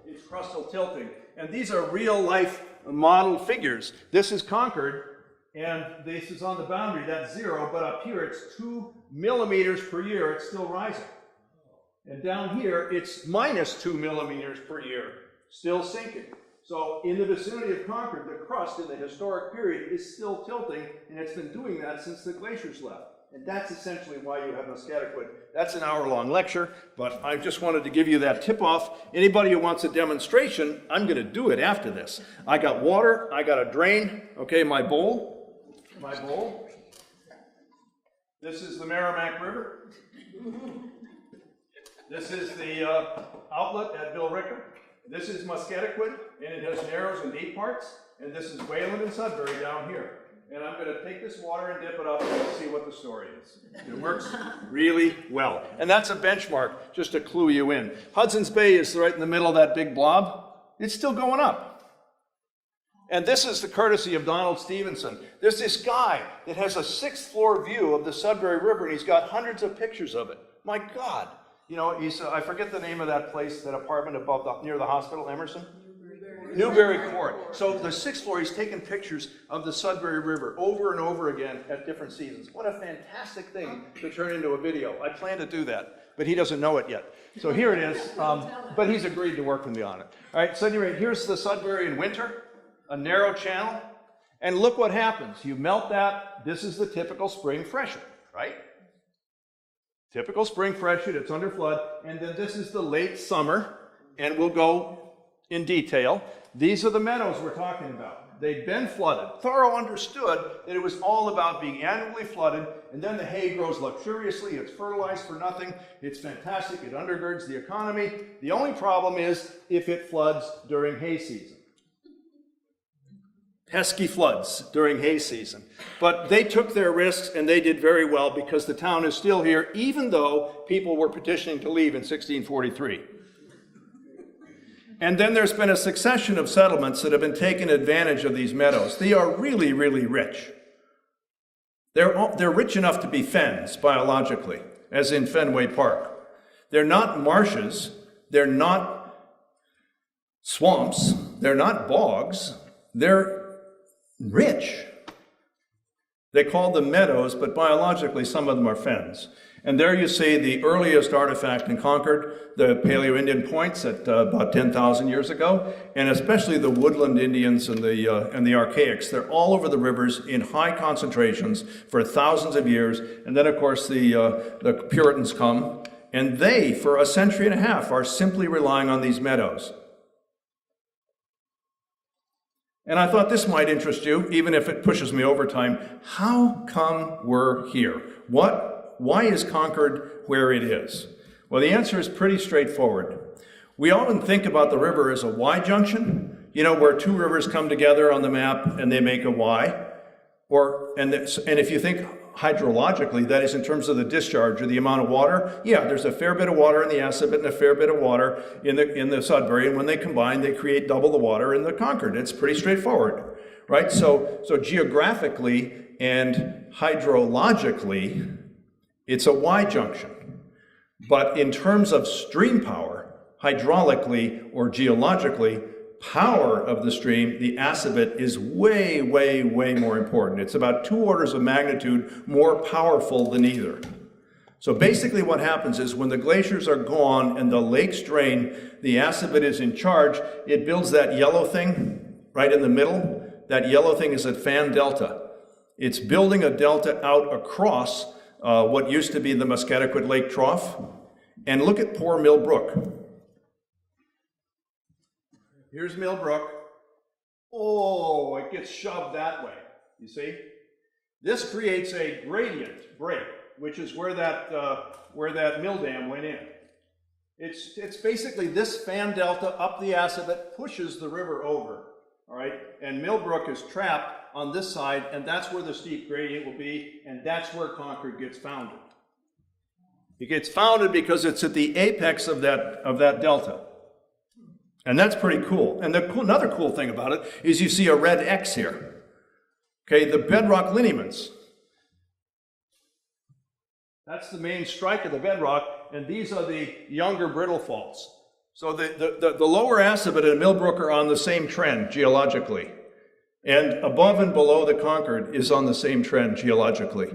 It's crustal tilting, and these are real-life model figures. This is Concord, and this is on the boundary, that's 0, but up here it's 2 millimeters per year, it's still rising. And down here, it's minus 2 millimeters per year, still sinking. So in the vicinity of Concord, the crust in the historic period is still tilting, and it's been doing that since the glaciers left. And that's essentially why you have Musketaquid. That's an hour-long lecture, but I just wanted to give you that tip-off. Anybody who wants a demonstration, I'm going to do it after this. I got water, I got a drain, okay, my bowl. This is the Merrimack River. This is the outlet at Bill Ricker. This is Musketaquid, and it has narrows and deep parts. And this is Wayland and Sudbury down here. And I'm going to take this water and dip it up and see what the story is. It works really well. And that's a benchmark, just to clue you in. Hudson's Bay is right in the middle of that big blob. It's still going up. And this is the courtesy of Donald Stevenson. There's this guy that has a 6th floor view of the Sudbury River, and he's got hundreds of pictures of it. My God. You know, I forget the name of that place, that apartment above near the hospital, Emerson? Newbury Court. So the 6th floor, he's taken pictures of the Sudbury River over and over again at different seasons. What a fantastic thing to turn into a video. I plan to do that, but he doesn't know it yet. So here it is, but he's agreed to work with me on it. All right, so anyway, here's the Sudbury in winter, a narrow channel, and look what happens. You melt that, this is the typical spring freshet, right? Typical spring freshet, it's under flood, and then this is the late summer, and we'll go in detail. These are the meadows we're talking about. They'd been flooded. Thoreau understood that it was all about being annually flooded, and then the hay grows luxuriously, it's fertilized for nothing, it's fantastic, it undergirds the economy. The only problem is if it floods during hay season. Pesky floods during hay season. But they took their risks, and they did very well, because the town is still here, even though people were petitioning to leave in 1643. And then there's been a succession of settlements that have been taking advantage of these meadows. They are really, really rich. They're rich enough to be fens, biologically, as in Fenway Park. They're not marshes, they're not swamps, they're not bogs, they're rich. They call them meadows, but biologically some of them are fens. And there you see the earliest artifact in Concord, the Paleo-Indian points at about 10,000 years ago, and especially the woodland Indians and the archaics. They're all over the rivers in high concentrations for thousands of years. And then, of course, the Puritans come, and they, for a century and a half, are simply relying on these meadows. And I thought this might interest you, even if it pushes me over time. How come we're here? Why is Concord where it is? Well, the answer is pretty straightforward. We often think about the river as a Y junction, where two rivers come together on the map and they make a Y. And if you think hydrologically, that is in terms of the discharge or the amount of water, yeah, there's a fair bit of water in the Assabet and a fair bit of water in the Sudbury, and when they combine, they create double the water in the Concord. It's pretty straightforward, right? So geographically and hydrologically, it's a Y junction. But in terms of stream power, hydraulically or geologically, power of the stream, the Assabet, is way, way, way more important. It's about 2 orders of magnitude more powerful than either. So basically what happens is when the glaciers are gone and the lakes drain, the Assabet is in charge. It builds that yellow thing right in the middle. That yellow thing is at Fan Delta. It's building a delta out across what used to be the Muscataquid Lake Trough. And look at poor Mill Brook. Here's Mill Brook. Oh, it gets shoved that way, you see? This creates a gradient break, which is where that mill dam went in. It's basically this fan delta up the Assabet pushes the river over, all right? And Mill Brook is trapped on this side, and that's where the steep gradient will be, and that's where Concord gets founded. It gets founded because it's at the apex of that delta. And that's pretty cool. And another cool thing about it is you see a red X here. Okay, the bedrock lineaments. That's the main strike of the bedrock, and these are the younger brittle faults. So the lower Assabet and Millbrook are on the same trend geologically. And above and below the Concord is on the same trend geologically.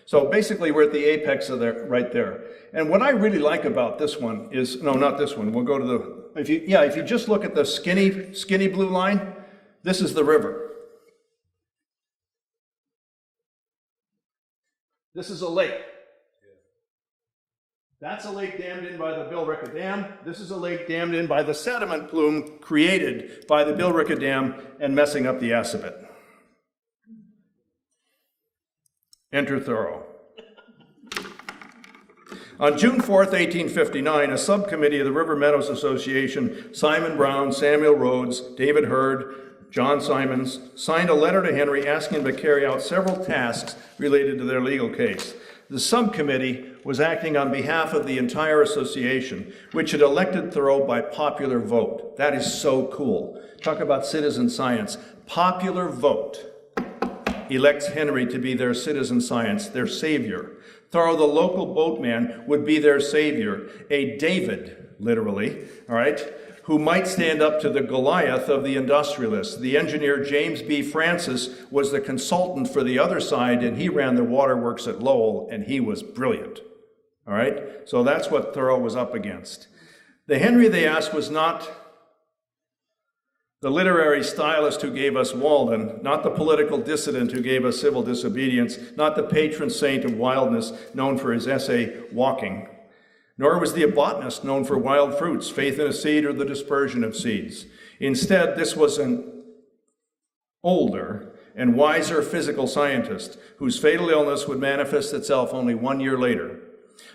So basically we're at the apex of there, right there. And what I really like about this one is, no, not this one, we'll go to the, if you just look at the skinny blue line, this is the river. This is a lake. That's a lake dammed in by the Billerica Dam. This is a lake dammed in by the sediment plume created by the Billerica Dam and messing up the Assabet. Enter Thoreau. On June 4th, 1859, a subcommittee of the River Meadows Association, Simon Brown, Samuel Rhodes, David Hurd, John Simons, signed a letter to Henry asking him to carry out several tasks related to their legal case. The subcommittee was acting on behalf of the entire association, which had elected Thoreau by popular vote. That is so cool. Talk about citizen science. Popular vote elects Henry to be their citizen science, their savior. Thoreau, the local boatman, would be their savior, a David, literally, all right, who might stand up to the Goliath of the industrialists. The engineer James B. Francis was the consultant for the other side, and he ran the waterworks at Lowell, and he was brilliant, all right? So that's what Thoreau was up against. The Henry they asked was not the literary stylist who gave us Walden, not the political dissident who gave us civil disobedience, not the patron saint of wildness known for his essay, Walking, nor was the botanist known for wild fruits, faith in a seed, or the dispersion of seeds. Instead, this was an older and wiser physical scientist whose fatal illness would manifest itself only 1 year later.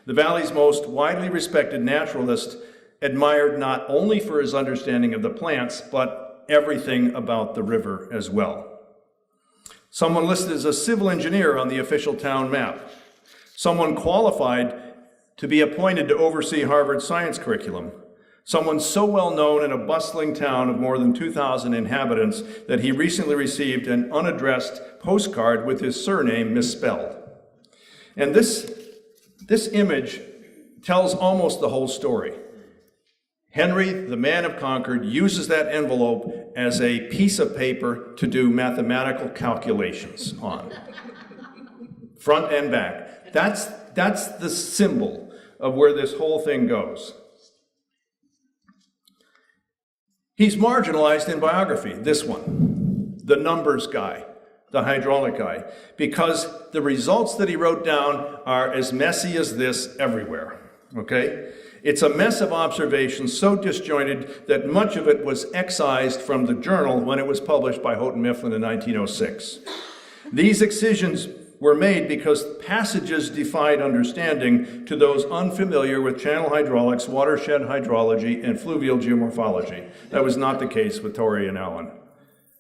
The Valley's most widely respected naturalist, admired not only for his understanding of the plants, but everything about the river as well. Someone listed as a civil engineer on the official town map. Someone qualified to be appointed to oversee Harvard's science curriculum. Someone so well known in a bustling town of more than 2,000 inhabitants that he recently received an unaddressed postcard with his surname misspelled. And this image tells almost the whole story. Henry, the man of Concord, uses that envelope as a piece of paper to do mathematical calculations on. front and back. That's the symbol of where this whole thing goes. He's marginalized in biography, this one, the numbers guy, the hydraulic guy, because the results that he wrote down are as messy as this everywhere, okay? It's a mess of observations so disjointed that much of it was excised from the journal when it was published by Houghton Mifflin in 1906. These excisions were made because passages defied understanding to those unfamiliar with channel hydraulics, watershed hydrology, and fluvial geomorphology. That was not the case with Torrey and Allen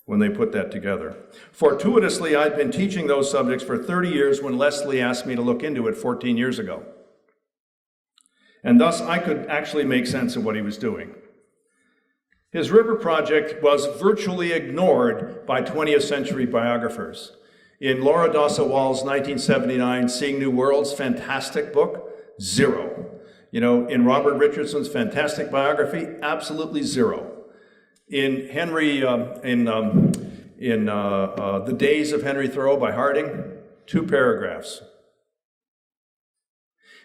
when they put that together. Fortuitously, I'd been teaching those subjects for 30 years when Leslie asked me to look into it 14 years ago. And thus, I could actually make sense of what he was doing. His river project was virtually ignored by 20th century biographers. In Laura Dossa-Wall's 1979 Seeing New Worlds fantastic book, zero. You know, in Robert Richardson's fantastic biography, absolutely zero. In The Days of Henry Thoreau by Harding, 2 paragraphs.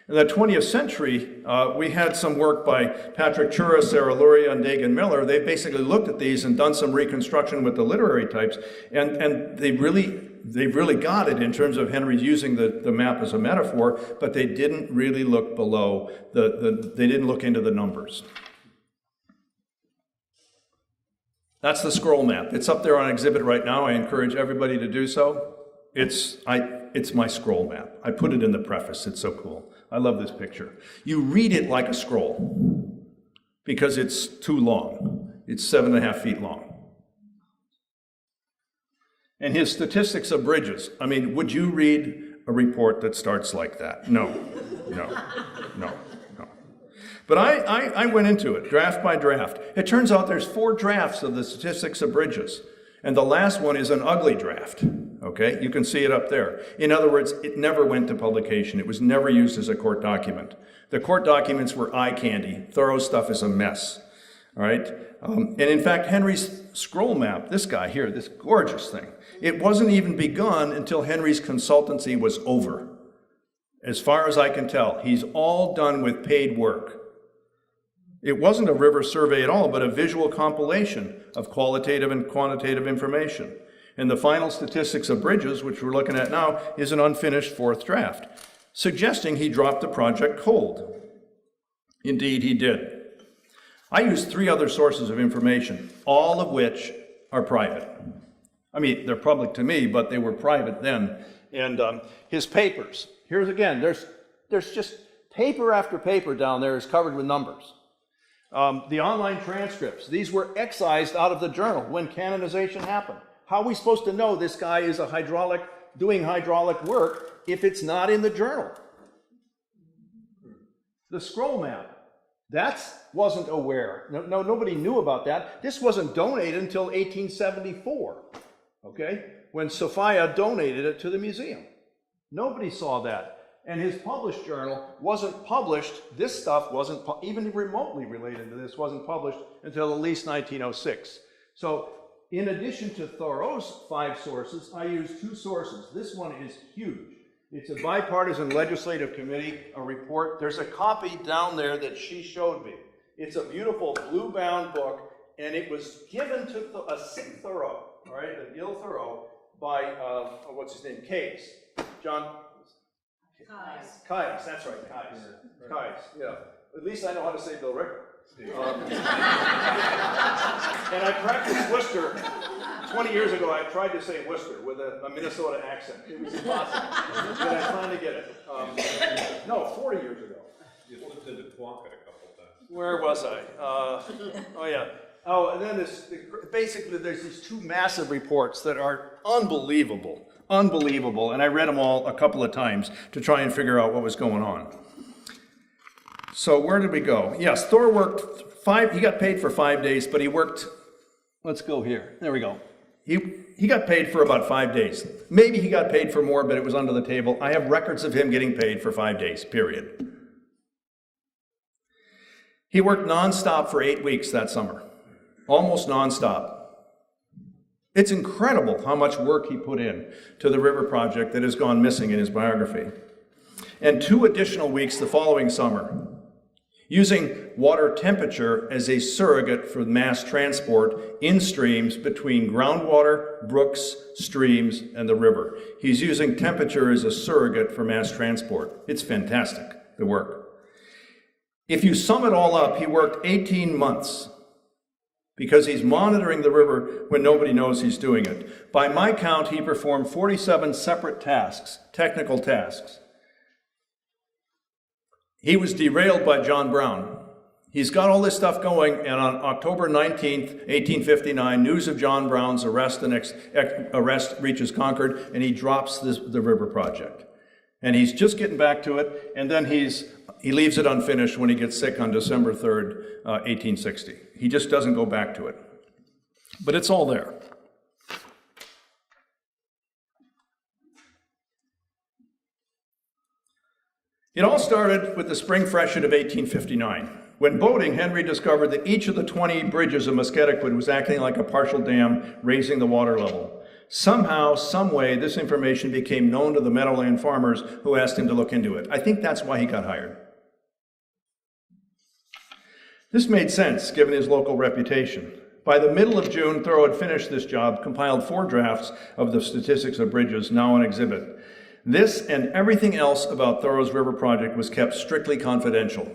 In the 20th century, we had some work by Patrick Chura, Sarah Luria, and Dagan Miller. They basically looked at these and done some reconstruction with the literary types, and they really got it in terms of Henry using the map as a metaphor, but they didn't really look below, they didn't look into the numbers. That's the scroll map. It's up there on exhibit right now. I encourage everybody to do so. It's my scroll map. I put it in the preface. It's so cool. I love this picture. You read it like a scroll because it's too long. It's 7.5 feet long. And his statistics of bridges. I mean, would you read a report that starts like that? No. But I went into it, draft by draft. It turns out there's 4 drafts of the statistics of bridges. And the last one is an ugly draft, okay? You can see it up there. In other words, it never went to publication. It was never used as a court document. The court documents were eye candy. Thoreau's stuff is a mess, all right? And in fact, Henry's scroll map, this guy here, this gorgeous thing, it wasn't even begun until Henry's consultancy was over. As far as I can tell, he's all done with paid work. It wasn't a river survey at all, but a visual compilation of qualitative and quantitative information. And the final statistics of bridges, which we're looking at now, is an unfinished 4th draft, suggesting he dropped the project cold. Indeed, he did. I used 3 other sources of information, all of which are private. I mean, they're public to me, but they were private then. And his papers, here's again, there's just paper after paper down there is covered with numbers. The online transcripts, these were excised out of the journal when canonization happened. How are we supposed to know this guy is doing hydraulic work if it's not in the journal? The scroll map, that wasn't aware. No, nobody knew about that. This wasn't donated until 1874, okay? When Sophia donated it to the museum. Nobody saw that. And his published journal wasn't published, this stuff wasn't even remotely related to this, wasn't published until at least 1906. So in addition to Thoreau's 5 sources, I used 2 sources. This one is huge. It's a bipartisan legislative committee, a report. There's a copy down there that she showed me. It's a beautiful blue-bound book, and it was given to a sick Thoreau, all right, an ill Thoreau, by, what's his name, Case. John... Caius, that's right, Caius, yeah. At least I know how to say Bill Ricker. And I practiced Worcester. 20 years ago, I tried to say Worcester with a Minnesota accent. It was impossible, but I finally get it. No, 40 years ago. You flipped into Quokka a couple times. Where was I? Oh, yeah. Oh, and then basically there's these 2 massive reports that are unbelievable, and I read them all a couple of times to try and figure out what was going on. So where did we go? Yes, Thor worked he got paid for 5 days, but he worked, let's go here, there we go. He got paid for about 5 days. Maybe he got paid for more, but it was under the table. I have records of him getting paid for 5 days, period. He worked nonstop for 8 weeks that summer, almost nonstop. It's incredible how much work he put in to the river project that has gone missing in his biography. And 2 additional weeks the following summer, using water temperature as a surrogate for mass transport in streams between groundwater, brooks, streams, and the river. He's using temperature as a surrogate for mass transport. It's fantastic, the work. If you sum it all up, he worked 18 months because he's monitoring the river when nobody knows he's doing it. By my count, he performed 47 separate tasks, technical tasks. He was derailed by John Brown. He's got all this stuff going, and on October 19th, 1859, news of John Brown's arrest reaches Concord, and he drops the river project. And he's just getting back to it, and then he leaves it unfinished when he gets sick on December 3rd, 1860. He just doesn't go back to it. But it's all there. It all started with the spring freshet of 1859. When boating, Henry discovered that each of the 20 bridges of Muscataquid was acting like a partial dam, raising the water level. Somehow, some way, this information became known to the Meadowland farmers who asked him to look into it. I think that's why he got hired. This made sense, given his local reputation. By the middle of June, Thoreau had finished this job, compiled 4 drafts of the statistics of bridges, now on exhibit. This and everything else about Thoreau's river project was kept strictly confidential.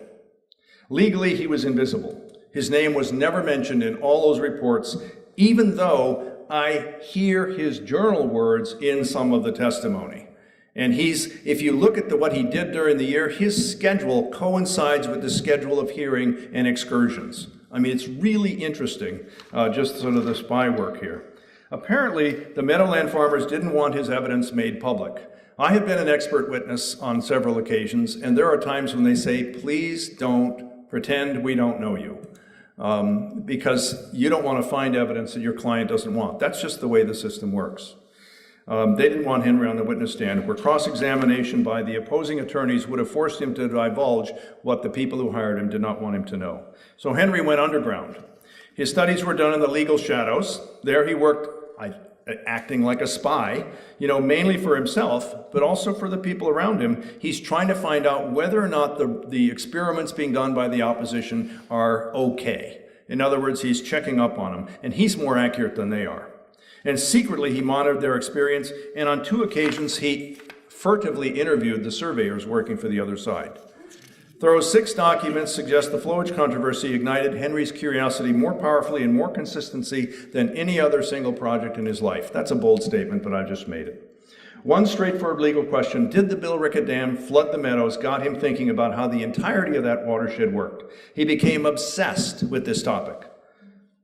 Legally, he was invisible. His name was never mentioned in all those reports, even though I hear his journal words in some of the testimony. And if you look at what he did during the year, his schedule coincides with the schedule of hearing and excursions. I mean, it's really interesting, just sort of the spy work here. Apparently, the Meadowland farmers didn't want his evidence made public. I have been an expert witness on several occasions, and there are times when they say, please don't pretend we don't know you, because you don't want to find evidence that your client doesn't want. That's just the way the system works. They didn't want Henry on the witness stand, where cross-examination by the opposing attorneys would have forced him to divulge what the people who hired him did not want him to know. So Henry went underground. His studies were done in the legal shadows. There he worked, acting like a spy, mainly for himself, but also for the people around him. He's trying to find out whether or not the experiments being done by the opposition are okay. In other words, he's checking up on them, and he's more accurate than they are. And secretly, he monitored their experience, and on 2 occasions, he furtively interviewed the surveyors working for the other side. Thoreau's 6 documents suggest the flowage controversy ignited Henry's curiosity more powerfully and more consistency than any other single project in his life. That's a bold statement, but I just made it. One straightforward legal question, did the Billerica Dam flood the meadows, got him thinking about how the entirety of that watershed worked. He became obsessed with this topic.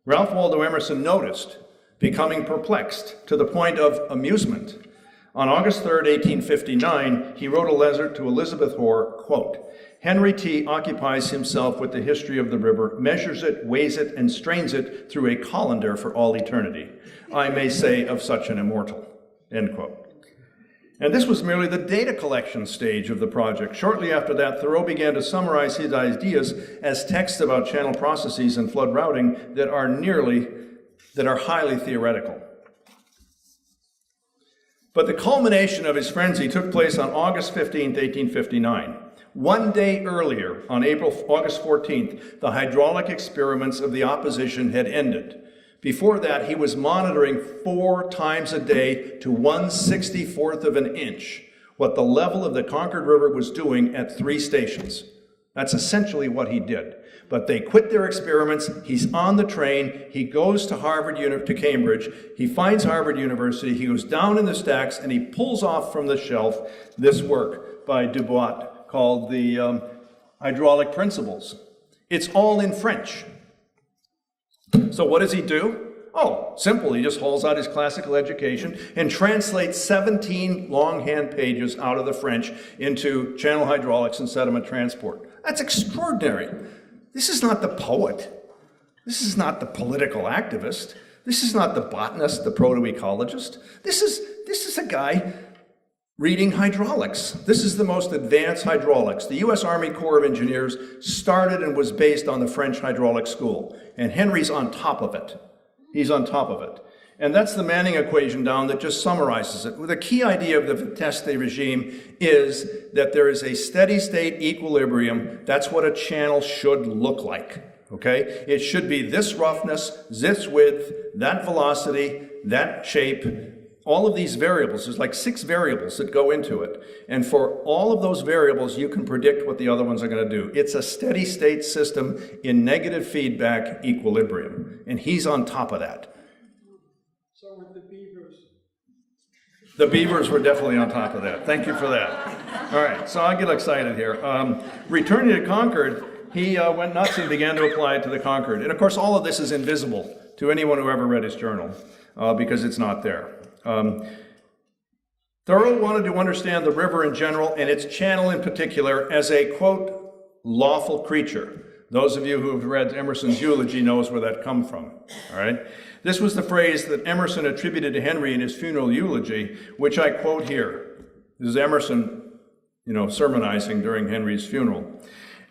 Ralph Waldo Emerson noticed, becoming perplexed to the point of amusement. On August 3rd, 1859, he wrote a letter to Elizabeth Hoare, quote, Henry T. occupies himself with the history of the river, measures it, weighs it, and strains it through a colander for all eternity. I may say of such an immortal, end quote. And this was merely the data collection stage of the project. Shortly after that, Thoreau began to summarize his ideas as texts about channel processes and flood routing that are highly theoretical. But the culmination of his frenzy took place on August 15th, 1859. One day earlier, on August 14th, the hydraulic experiments of the opposition had ended. Before that, he was monitoring 4 times a day to 1/64th of an inch what the level of the Concord River was doing at 3 stations. That's essentially what he did. But they quit their experiments. He's on the train. He goes to Cambridge. He finds Harvard University. He goes down in the stacks, and he pulls off from the shelf this work by Dubois called the Hydraulic Principles. It's all in French. So what does he do? Oh, simple. He just hauls out his classical education and translates 17 longhand pages out of the French into channel hydraulics and sediment transport. That's extraordinary. This is not the poet. This is not the political activist. This is not the botanist, the proto-ecologist. This is a guy reading hydraulics. This is the most advanced hydraulics. The U.S. Army Corps of Engineers started and was based on the French hydraulic school, and Henry's on top of it. He's on top of it. And that's the Manning equation down that just summarizes it. The key idea of the Vitesse regime is that there is a steady state equilibrium. That's what a channel should look like, okay? It should be this roughness, this width, that velocity, that shape, all of these variables. There's like 6 variables that go into it. And for all of those variables, you can predict what the other ones are going to do. It's a steady state system in negative feedback equilibrium. And he's on top of that. So with the beavers. The beavers were definitely on top of that. Thank you for that. All right, so I get excited here. Returning to Concord, he went nuts and began to apply it to the Concord. And of course, all of this is invisible to anyone who ever read his journal because it's not there. Thoreau wanted to understand the river in general and its channel in particular as a, quote, lawful creature. Those of you who have read Emerson's eulogy knows where that comes from, all right? This was the phrase that Emerson attributed to Henry in his funeral eulogy, which I quote here. This is Emerson, sermonizing during Henry's funeral.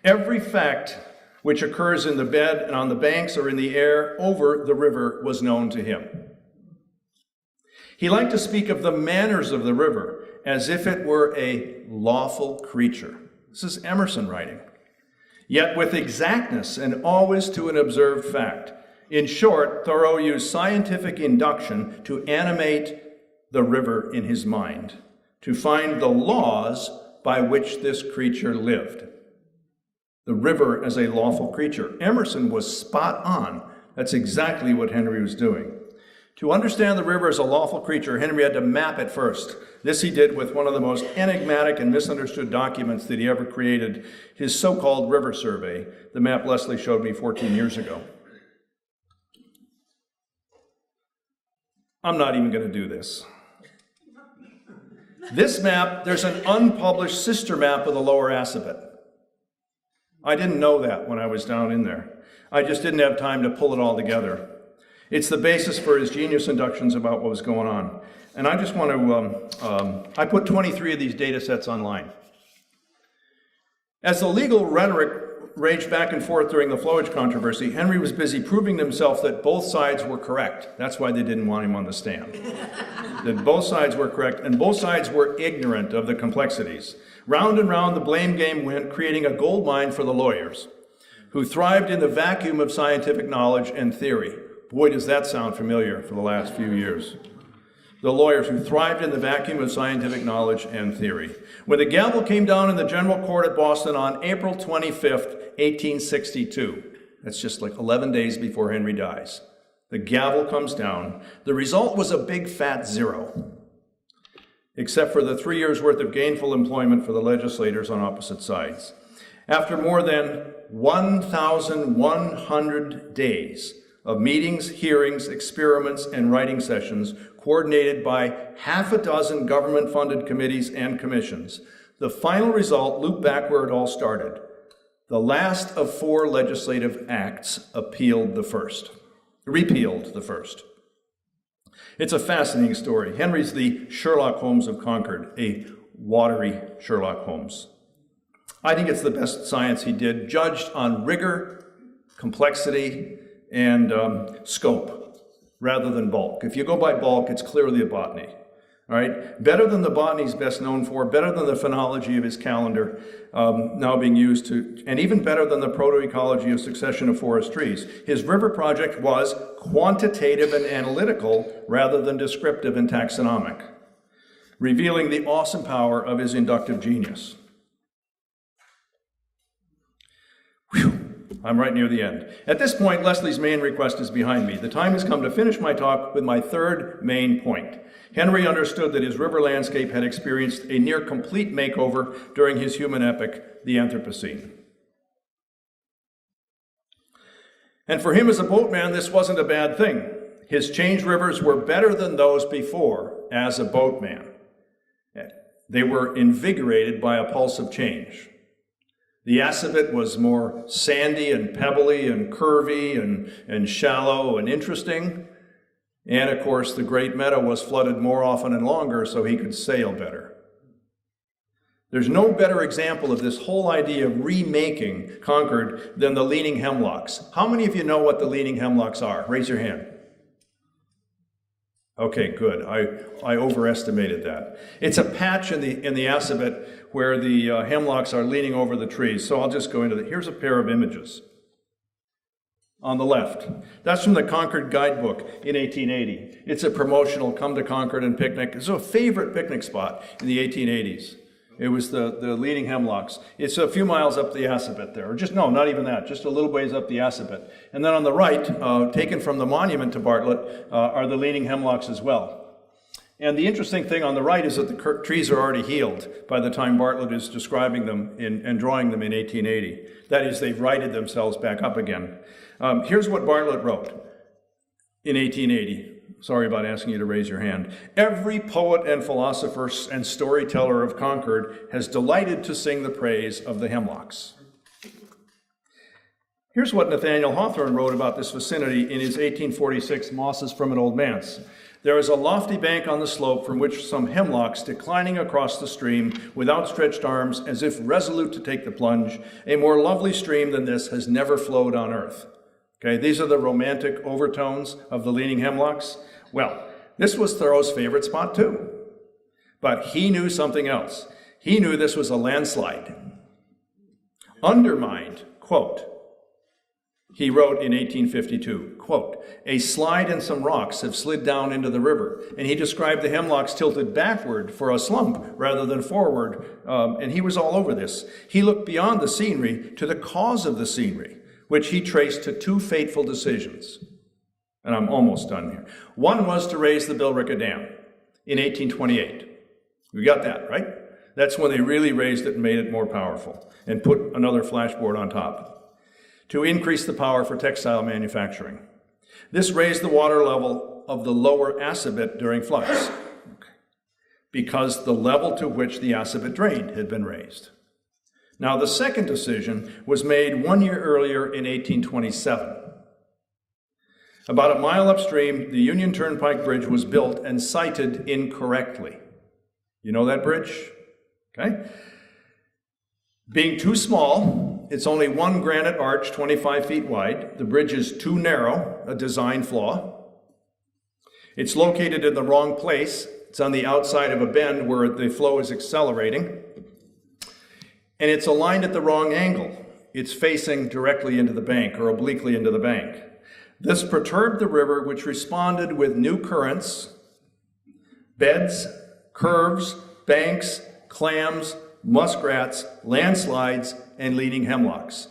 Every fact which occurs in the bed and on the banks or in the air over the river was known to him. He liked to speak of the manners of the river as if it were a lawful creature. This is Emerson writing. Yet with exactness and always to an observed fact. In short, Thoreau used scientific induction to animate the river in his mind, to find the laws by which this creature lived. The river as a lawful creature. Emerson was spot on. That's exactly what Henry was doing. To understand the river as a lawful creature, Henry had to map it first. This he did with one of the most enigmatic and misunderstood documents that he ever created, his so-called river survey, the map Leslie showed me 14 years ago. I'm not even going to do this. This map, there's an unpublished sister map of the Lower Assabet. I didn't know that when I was down in there. I just didn't have time to pull it all together. It's the basis for his genius inductions about what was going on. And I just want to, I put 23 of these data sets online. As the legal rhetoric raged back and forth during the flowage controversy, Henry was busy proving to himself that both sides were correct. That's why they didn't want him on the stand. That both sides were correct, and both sides were ignorant of the complexities. Round and round the blame game went, creating a gold mine for the lawyers, who thrived in the vacuum of scientific knowledge and theory. Boy, does that sound familiar for the last few years. The lawyers who thrived in the vacuum of scientific knowledge and theory. When the gavel came down in the General Court at Boston on April 25th, 1862, that's just like 11 days before Henry dies, the gavel comes down. The result was a big fat 0, except for the 3 years' worth of gainful employment for the legislators on opposite sides. After more than 1,100 days of meetings, hearings, experiments, and writing sessions coordinated by half a dozen government-funded committees and commissions, the final result looped back where it all started. The last of 4 legislative acts repealed the first. It's a fascinating story. Henry's the Sherlock Holmes of Concord, a watery Sherlock Holmes. I think it's the best science he did, judged on rigor, complexity, and scope, rather than bulk. If you go by bulk, it's clearly a botany. All right, better than the botany he's best known for, better than the phenology of his calendar now being used to, and even better than the protoecology of succession of forest trees. His river project was quantitative and analytical rather than descriptive and taxonomic, revealing the awesome power of his inductive genius. Whew. I'm right near the end. At this point, Leslie's main request is behind me. The time has come to finish my talk with my third main point. Henry understood that his river landscape had experienced a near complete makeover during his human epic, the Anthropocene. And for him as a boatman, this wasn't a bad thing. His changed rivers were better than those before as a boatman. They were invigorated by a pulse of change. The Assabet was more sandy and pebbly and curvy and shallow and interesting. And of course, the Great Meadow was flooded more often and longer so he could sail better. There's no better example of this whole idea of remaking Concord than the leaning hemlocks. How many of you know what the leaning hemlocks are? Raise your hand. Okay, good. I overestimated that. It's a patch in the Assabet where the hemlocks are leaning over the trees. So I'll just go into here's a pair of images. On the left, that's from the Concord Guidebook in 1880. It's a promotional come to Concord and picnic. It's a favorite picnic spot in the 1880s. It was the leaning hemlocks. It's a few miles up the Assabet there, or just, no, not even that, just a little ways up the Assabet. And then on the right, taken from the monument to Bartlett, are the leaning hemlocks as well. And the interesting thing on the right is that the trees are already healed by the time Bartlett is describing them and drawing them in 1880. That is, they've righted themselves back up again. Here's what Bartlett wrote in 1880. Sorry about asking you to raise your hand. Every poet and philosopher and storyteller of Concord has delighted to sing the praise of the hemlocks. Here's what Nathaniel Hawthorne wrote about this vicinity in his 1846 Mosses from an Old Manse. There is a lofty bank on the slope from which some hemlocks declining across the stream with outstretched arms as if resolute to take the plunge. A more lovely stream than this has never flowed on earth. Okay, these are the romantic overtones of the leaning hemlocks. Well, this was Thoreau's favorite spot too. But he knew something else. He knew this was a landslide. Undermined, quote, he wrote in 1852, quote, a slide and some rocks have slid down into the river. And he described the hemlocks tilted backward for a slump rather than forward. And he was all over this. He looked beyond the scenery to the cause of the scenery, which he traced to two fateful decisions. And I'm almost done here. One was to raise the Billerica Dam in 1828. We got that, right? That's when they really raised it and made it more powerful and put another flashboard on top to increase the power for textile manufacturing. This raised the water level of the lower Assabet during floods because the level to which the Assabet drained had been raised. Now, the second decision was made 1 year earlier in 1827. About a mile upstream, the Union Turnpike Bridge was built and sited incorrectly. You know that bridge? Okay. Being too small, it's only one granite arch 25 feet wide. The bridge is too narrow, a design flaw. It's located in the wrong place. It's on the outside of a bend where the flow is accelerating. And it's aligned at the wrong angle. It's facing directly into the bank or obliquely into the bank. This perturbed the river, which responded with new currents, beds, curves, banks, clams, muskrats, landslides, and leaning hemlocks.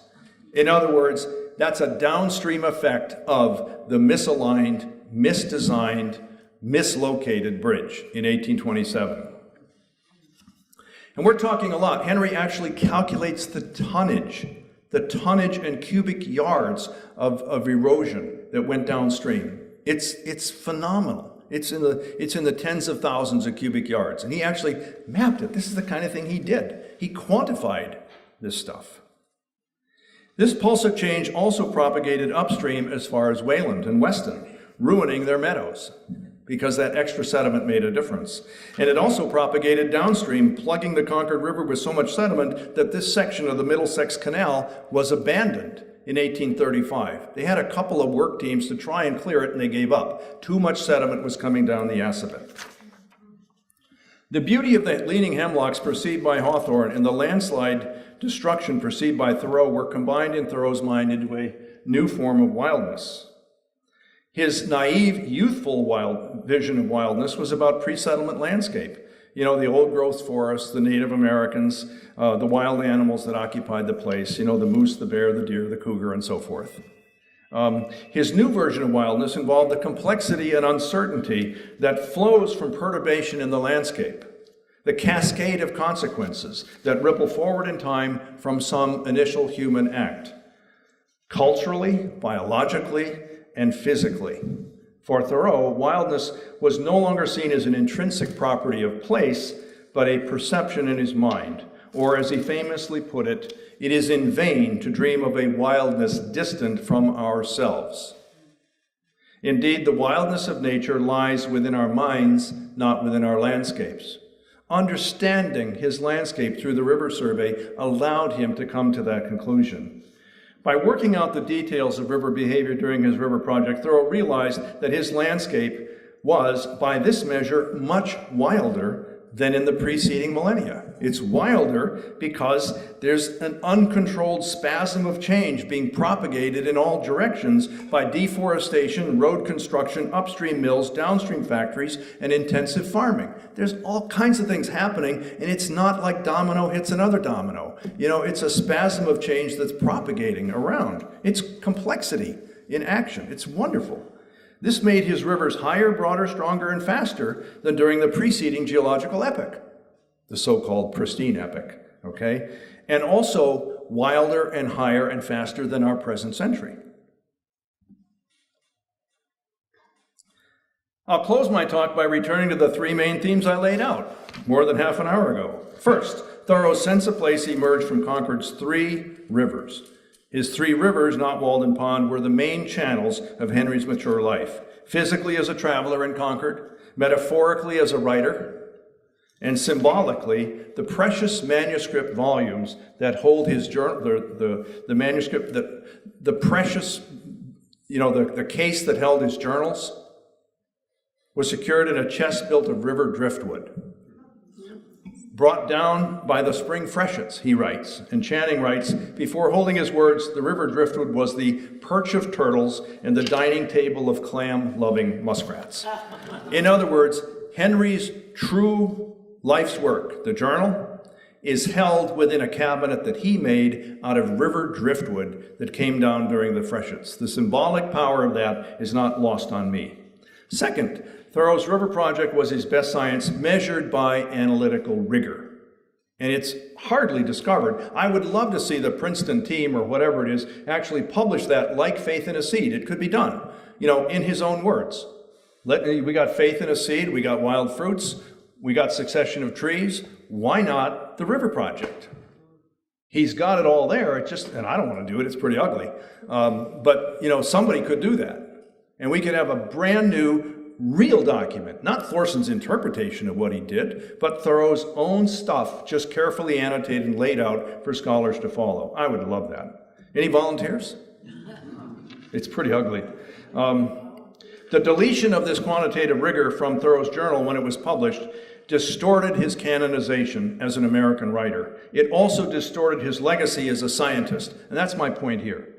In other words, that's a downstream effect of the misaligned, misdesigned, mislocated bridge in 1827. And we're talking a lot. Henry actually calculates the tonnage and cubic yards of erosion that went downstream. It's phenomenal. It's in the tens of thousands of cubic yards. And he actually mapped it. This is the kind of thing he did. He quantified this stuff. This pulsar change also propagated upstream as far as Wayland and Weston, ruining their meadows because that extra sediment made a difference. And it also propagated downstream, plugging the Concord River with so much sediment that this section of the Middlesex Canal was abandoned in 1835. They had a couple of work teams to try and clear it, and they gave up. Too much sediment was coming down the Assabet. The beauty of the leaning hemlocks perceived by Hawthorne and the landslide destruction perceived by Thoreau were combined in Thoreau's mind into a new form of wildness. His naive, youthful vision of wildness was about pre-settlement landscape. You know, the old-growth forests, the Native Americans, the wild animals that occupied the place, you know, the moose, the bear, the deer, the cougar, and so forth. His new version of wildness involved the complexity and uncertainty that flows from perturbation in the landscape, the cascade of consequences that ripple forward in time from some initial human act, culturally, biologically, and physically. For Thoreau, wildness was no longer seen as an intrinsic property of place, but a perception in his mind. Or as he famously put it, it is in vain to dream of a wildness distant from ourselves. Indeed, the wildness of nature lies within our minds, not within our landscapes. Understanding his landscape through the river survey allowed him to come to that conclusion. By working out the details of river behavior during his river project, Thoreau realized that his landscape was, by this measure, much wilder than in the preceding millennia. It's wilder because there's an uncontrolled spasm of change being propagated in all directions by deforestation, road construction, upstream mills, downstream factories, and intensive farming. There's all kinds of things happening, and it's not like domino hits another domino. It's a spasm of change that's propagating around. It's complexity in action. It's wonderful. This made his rivers higher, broader, stronger, and faster than during the preceding geological epoch, the so-called pristine epoch, okay? And also wilder and higher and faster than our present century. I'll close my talk by returning to the three main themes I laid out more than half an hour ago. First, Thoreau's sense of place emerged from Concord's three rivers. His three rivers, not Walden Pond, were the main channels of Henry's mature life. Physically as a traveler in Concord, metaphorically as a writer, and symbolically, the precious manuscript volumes that hold his journal, the manuscript, the precious, the case that held his journals was secured in a chest built of river driftwood. Brought down by the spring freshets, he writes, and Channing writes, before holding his words, the river driftwood was the perch of turtles and the dining table of clam-loving muskrats. In other words, Henry's true life's work, the journal, is held within a cabinet that he made out of river driftwood that came down during the freshets. The symbolic power of that is not lost on me. Second, Thoreau's river project was his best science measured by analytical rigor. And it's hardly discovered. I would love to see the Princeton team or whatever it is actually publish that like faith in a seed. It could be done, in his own words. We got faith in a seed, we got wild fruits, we got succession of trees. Why not the river project? He's got it all there. And I don't want to do it. It's pretty ugly. But somebody could do that. And we could have a brand new real document, not Thorson's interpretation of what he did, but Thoreau's own stuff, just carefully annotated and laid out for scholars to follow. I would love that. Any volunteers? It's pretty ugly. The deletion of this quantitative rigor from Thoreau's journal when it was published distorted his canonization as an American writer. It also distorted his legacy as a scientist, and that's my point here.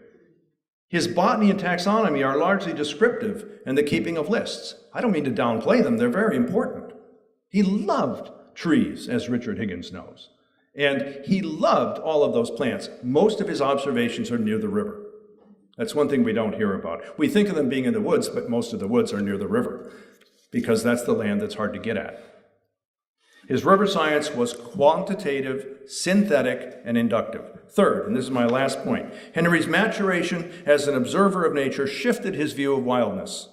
His botany and taxonomy are largely descriptive in the keeping of lists. I don't mean to downplay them, they're very important. He loved trees, as Richard Higgins knows. And he loved all of those plants. Most of his observations are near the river. That's one thing we don't hear about. We think of them being in the woods, but most of the woods are near the river, because that's the land that's hard to get at. His river science was quantitative, synthetic, and inductive. Third, and this is my last point, Henry's maturation as an observer of nature shifted his view of wildness.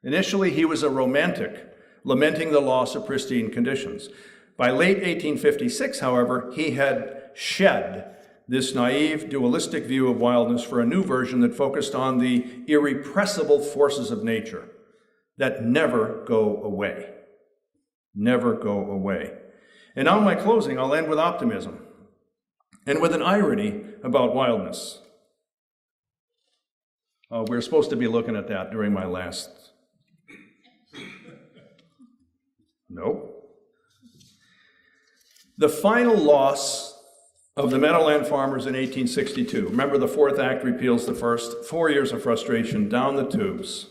Initially, he was a romantic, lamenting the loss of pristine conditions. By late 1856, however, he had shed this naive, dualistic view of wildness for a new version that focused on the irrepressible forces of nature that never go away. Never go away. And now in my closing, I'll end with optimism and with an irony about wildness. We're supposed to be looking at that during my last... Nope. The final loss of the Meadowland farmers in 1862. Remember, the Fourth Act repeals the first. 4 years of frustration down the tubes.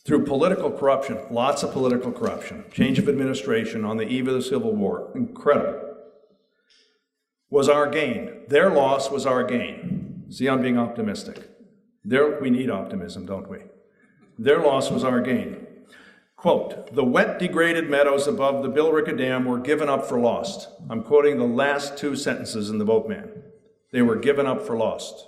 Through political corruption, lots of political corruption, change of administration on the eve of the Civil War, incredible, was our gain. Their loss was our gain. See, I'm being optimistic. We need optimism, don't we? Their loss was our gain. Quote, the wet, degraded meadows above the Billerica Dam were given up for lost. I'm quoting the last two sentences in the Boatman. They were given up for lost.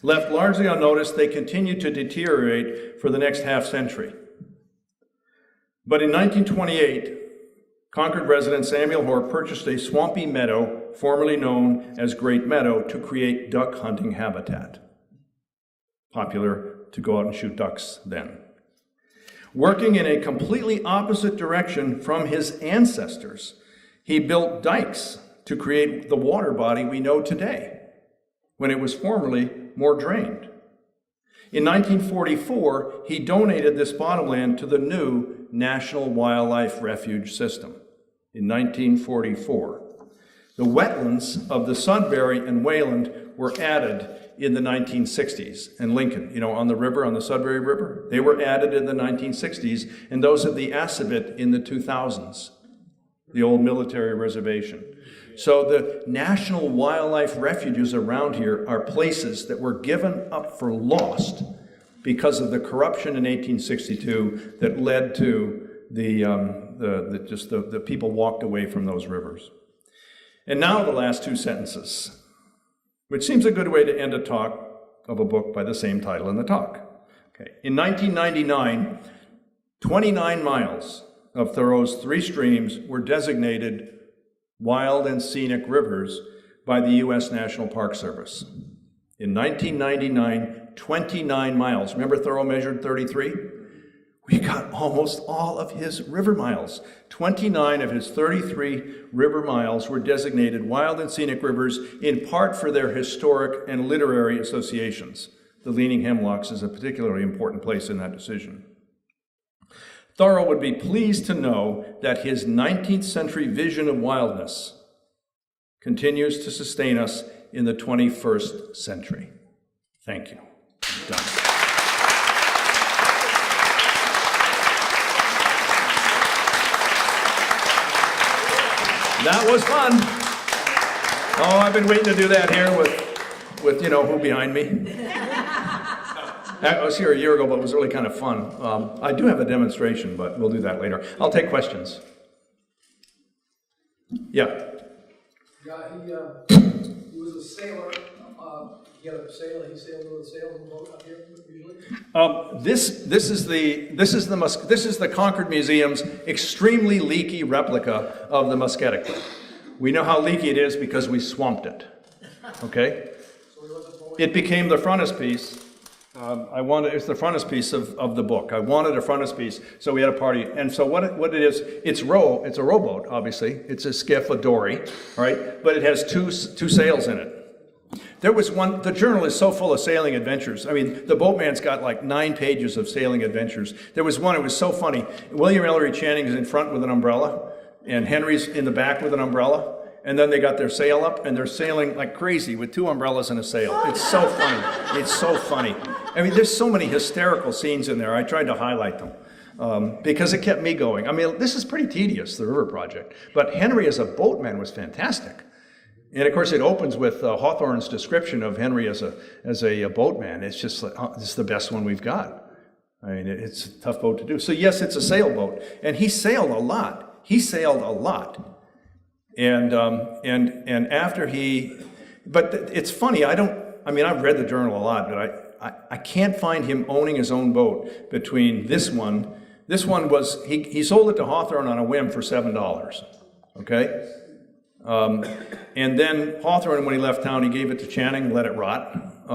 Left largely unnoticed, they continued to deteriorate for the next half century. But in 1928, Concord resident Samuel Hoare purchased a swampy meadow, formerly known as Great Meadow, to create duck hunting habitat. Popular to go out and shoot ducks then. Working in a completely opposite direction from his ancestors, he built dikes to create the water body we know today, when it was formerly more drained. In 1944, he donated this bottomland to the new National Wildlife Refuge System. In 1944. The wetlands of the Sudbury and Wayland were added in the 1960s. And Lincoln, on the river, on the Sudbury River, they were added in the 1960s, and those of the Assabet in the 2000s, the old military reservation. So the national wildlife refuges around here are places that were given up for lost because of the corruption in 1862 that led to the people walked away from those rivers. And now the last two sentences, which seems a good way to end a talk of a book by the same title in the talk. Okay. In 1999, 29 miles of Thoreau's 3 streams were designated wild and scenic rivers by the U.S. National Park Service. In 1999, 29 miles. Remember Thoreau measured 33? We got almost all of his river miles. 29 of his 33 river miles were designated wild and scenic rivers, in part for their historic and literary associations. The Leaning Hemlocks is a particularly important place in that decision. Thoreau would be pleased to know that his 19th century vision of wildness continues to sustain us in the 21st century. Thank you. I'm done. That was fun. Oh, I've been waiting to do that here with who behind me. I was here a year ago, but it was really kind of fun. I do have a demonstration, but we'll do that later. I'll take questions. Yeah. Yeah, he was a sailor. He sailed with a sailing boat up here usually. This is the Concord Museum's extremely leaky replica of the Musketic boat. We know how leaky it is because we swamped it. Okay? It became the frontispiece. It's the frontispiece of the book. I wanted a frontispiece, so we had a party. And so what it is, it's a rowboat, obviously. It's a skiff, a dory, all right? But it has two sails in it. There was one, the journal is so full of sailing adventures. I mean, the boatman's got like 9 pages of sailing adventures. There was one, it was so funny. William Ellery Channing is in front with an umbrella, and Henry's in the back with an umbrella. And then they got their sail up, and they're sailing like crazy with 2 umbrellas and a sail. It's so funny. It's so funny. I mean, there's so many hysterical scenes in there. I tried to highlight them because it kept me going. I mean, this is pretty tedious, the River Project. But Henry as a boatman was fantastic. And of course, it opens with Hawthorne's description of Henry as a boatman. It's just like, this is the best one we've got. I mean, it's a tough boat to do. So yes, it's a sailboat, and he sailed a lot. And after but it's funny. I've read the journal a lot, but I can't find him owning his own boat between this one. This one was, he sold it to Hawthorne on a whim for $7. Okay. And then Hawthorne, when he left town, he gave it to Channing and let it rot.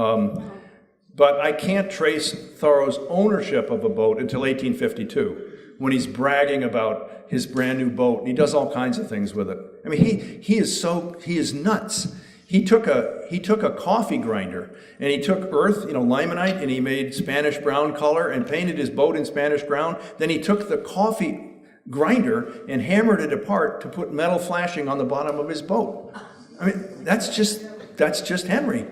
But I can't trace Thoreau's ownership of a boat until 1852, when he's bragging about his brand new boat, and he does all kinds of things with it. I mean, he is nuts. He took a coffee grinder, and he took earth, limonite, and he made Spanish brown color and painted his boat in Spanish brown. Then he took the coffee grinder and hammered it apart to put metal flashing on the bottom of his boat. I mean, that's just Henry.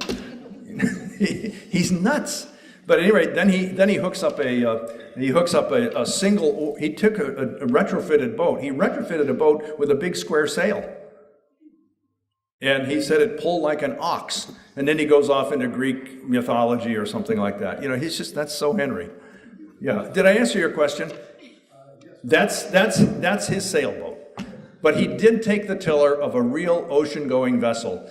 He's nuts. But at any rate, then he hooks up a single. He took a retrofitted boat. He retrofitted a boat with a big square sail, and he said it pulled like an ox. And then he goes off into Greek mythology or something like that. That's so Henry. Yeah. Did I answer your question? That's his sailboat. But he did take the tiller of a real ocean-going vessel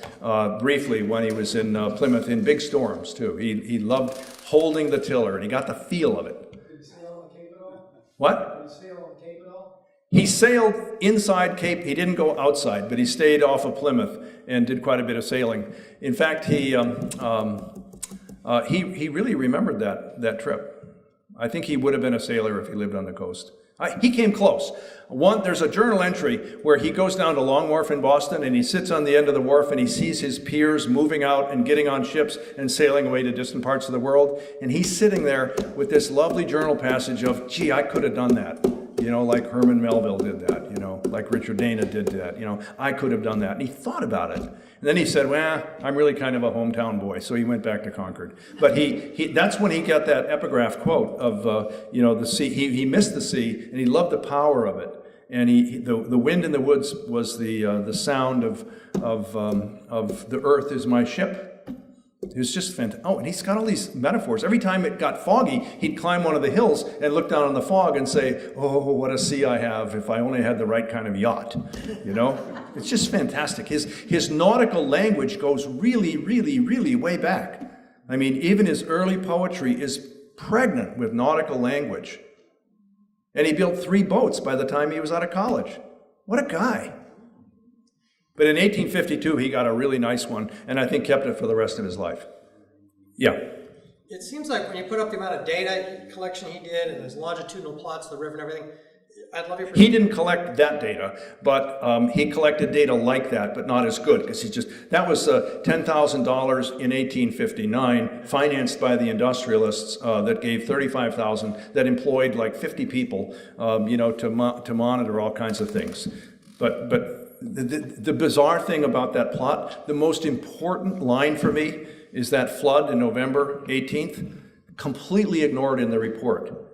briefly when he was in Plymouth in big storms, too. He loved holding the tiller, and he got the feel of it. Did he sail on the Cape at all? What? Did he sail on the Cape at all? He sailed inside Cape. He didn't go outside, but he stayed off of Plymouth and did quite a bit of sailing. In fact, he really remembered that trip. I think he would have been a sailor if he lived on the coast. He came close. There's a journal entry where he goes down to Long Wharf in Boston and he sits on the end of the wharf and he sees his peers moving out and getting on ships and sailing away to distant parts of the world. And he's sitting there with this lovely journal passage of, gee, I could have done that. You know, like Herman Melville did that, you know, like Richard Dana did that, you know, I could have done that. And he thought about it. And then he said, well, I'm really kind of a hometown boy. So he went back to Concord. But that's when he got that epigraph quote of, you know, the sea. He missed the sea and he loved the power of it. And the wind in the woods was the sound of the earth is my ship. It was just fantastic. Oh, and he's got all these metaphors. Every time it got foggy, he'd climb one of the hills and look down on the fog and say, oh, what a sea I have if I only had the right kind of yacht, you know? It's just fantastic. His nautical language goes really, really, really way back. I mean, even his early poetry is pregnant with nautical language. And he built 3 boats by the time he was out of college. What a guy. But in 1852, he got a really nice one, and I think kept it for the rest of his life. Yeah. It seems like when you put up the amount of data collection he did and his longitudinal plots of the river and everything, I'd love your perspective. He didn't collect that data, but he collected data like that, but not as good, because that was $10,000 in 1859, financed by the industrialists that gave $35,000, that employed like 50 people, you know, to monitor all kinds of things. But the bizarre thing about that plot, the most important line for me is that flood in November 18th, completely ignored in the report.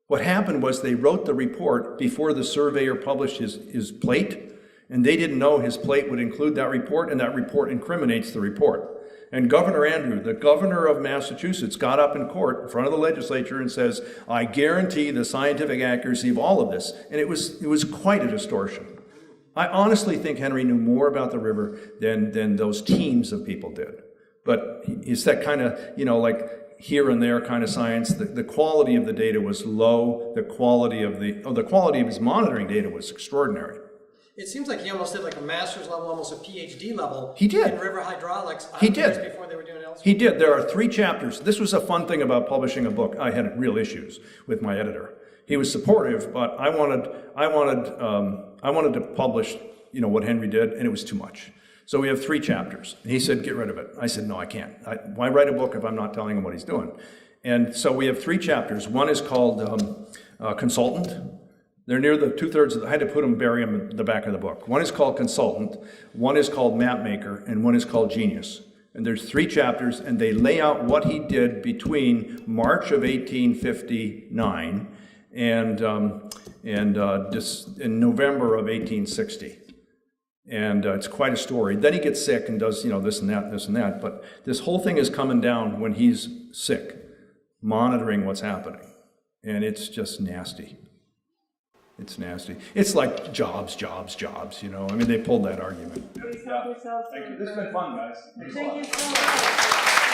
What happened was they wrote the report before the surveyor published his plate, and they didn't know his plate would include that report, and that report incriminates the report. And Governor Andrew, the governor of Massachusetts, got up in court in front of the legislature and says, I guarantee the scientific accuracy of all of this. And it was quite a distortion. I honestly think Henry knew more about the river than those teams of people did. But it's that kind of, you know, like here and there kind of science. The quality of the data was low. The quality of his monitoring data was extraordinary. It seems like he almost did like a master's level, almost a PhD level. He did. In river hydraulics. He did. Before they were doing elsewhere. He did. There are 3 chapters. This was a fun thing about publishing a book. I had real issues with my editor. He was supportive, but I wanted to publish, you know, what Henry did, and it was too much. So we have 3 chapters. And he said, get rid of it. I said, no, I can't. Why write a book if I'm not telling him what he's doing? And so we have 3 chapters. One is called Consultant. They're near the 2/3 I had to bury them in the back of the book. One is called Consultant, one is called Mapmaker, and one is called Genius. And there's 3 chapters, and they lay out what he did between March of 1859 and in November of 1860. And it's quite a story. Then he gets sick and does, you know, this and that. But this whole thing is coming down when he's sick, monitoring what's happening. And it's just nasty. It's nasty. It's like jobs, you know. I mean, they pulled that argument. Please help yourselves. Thank you. This has been fun, guys. Thanks a lot. Thank you so much.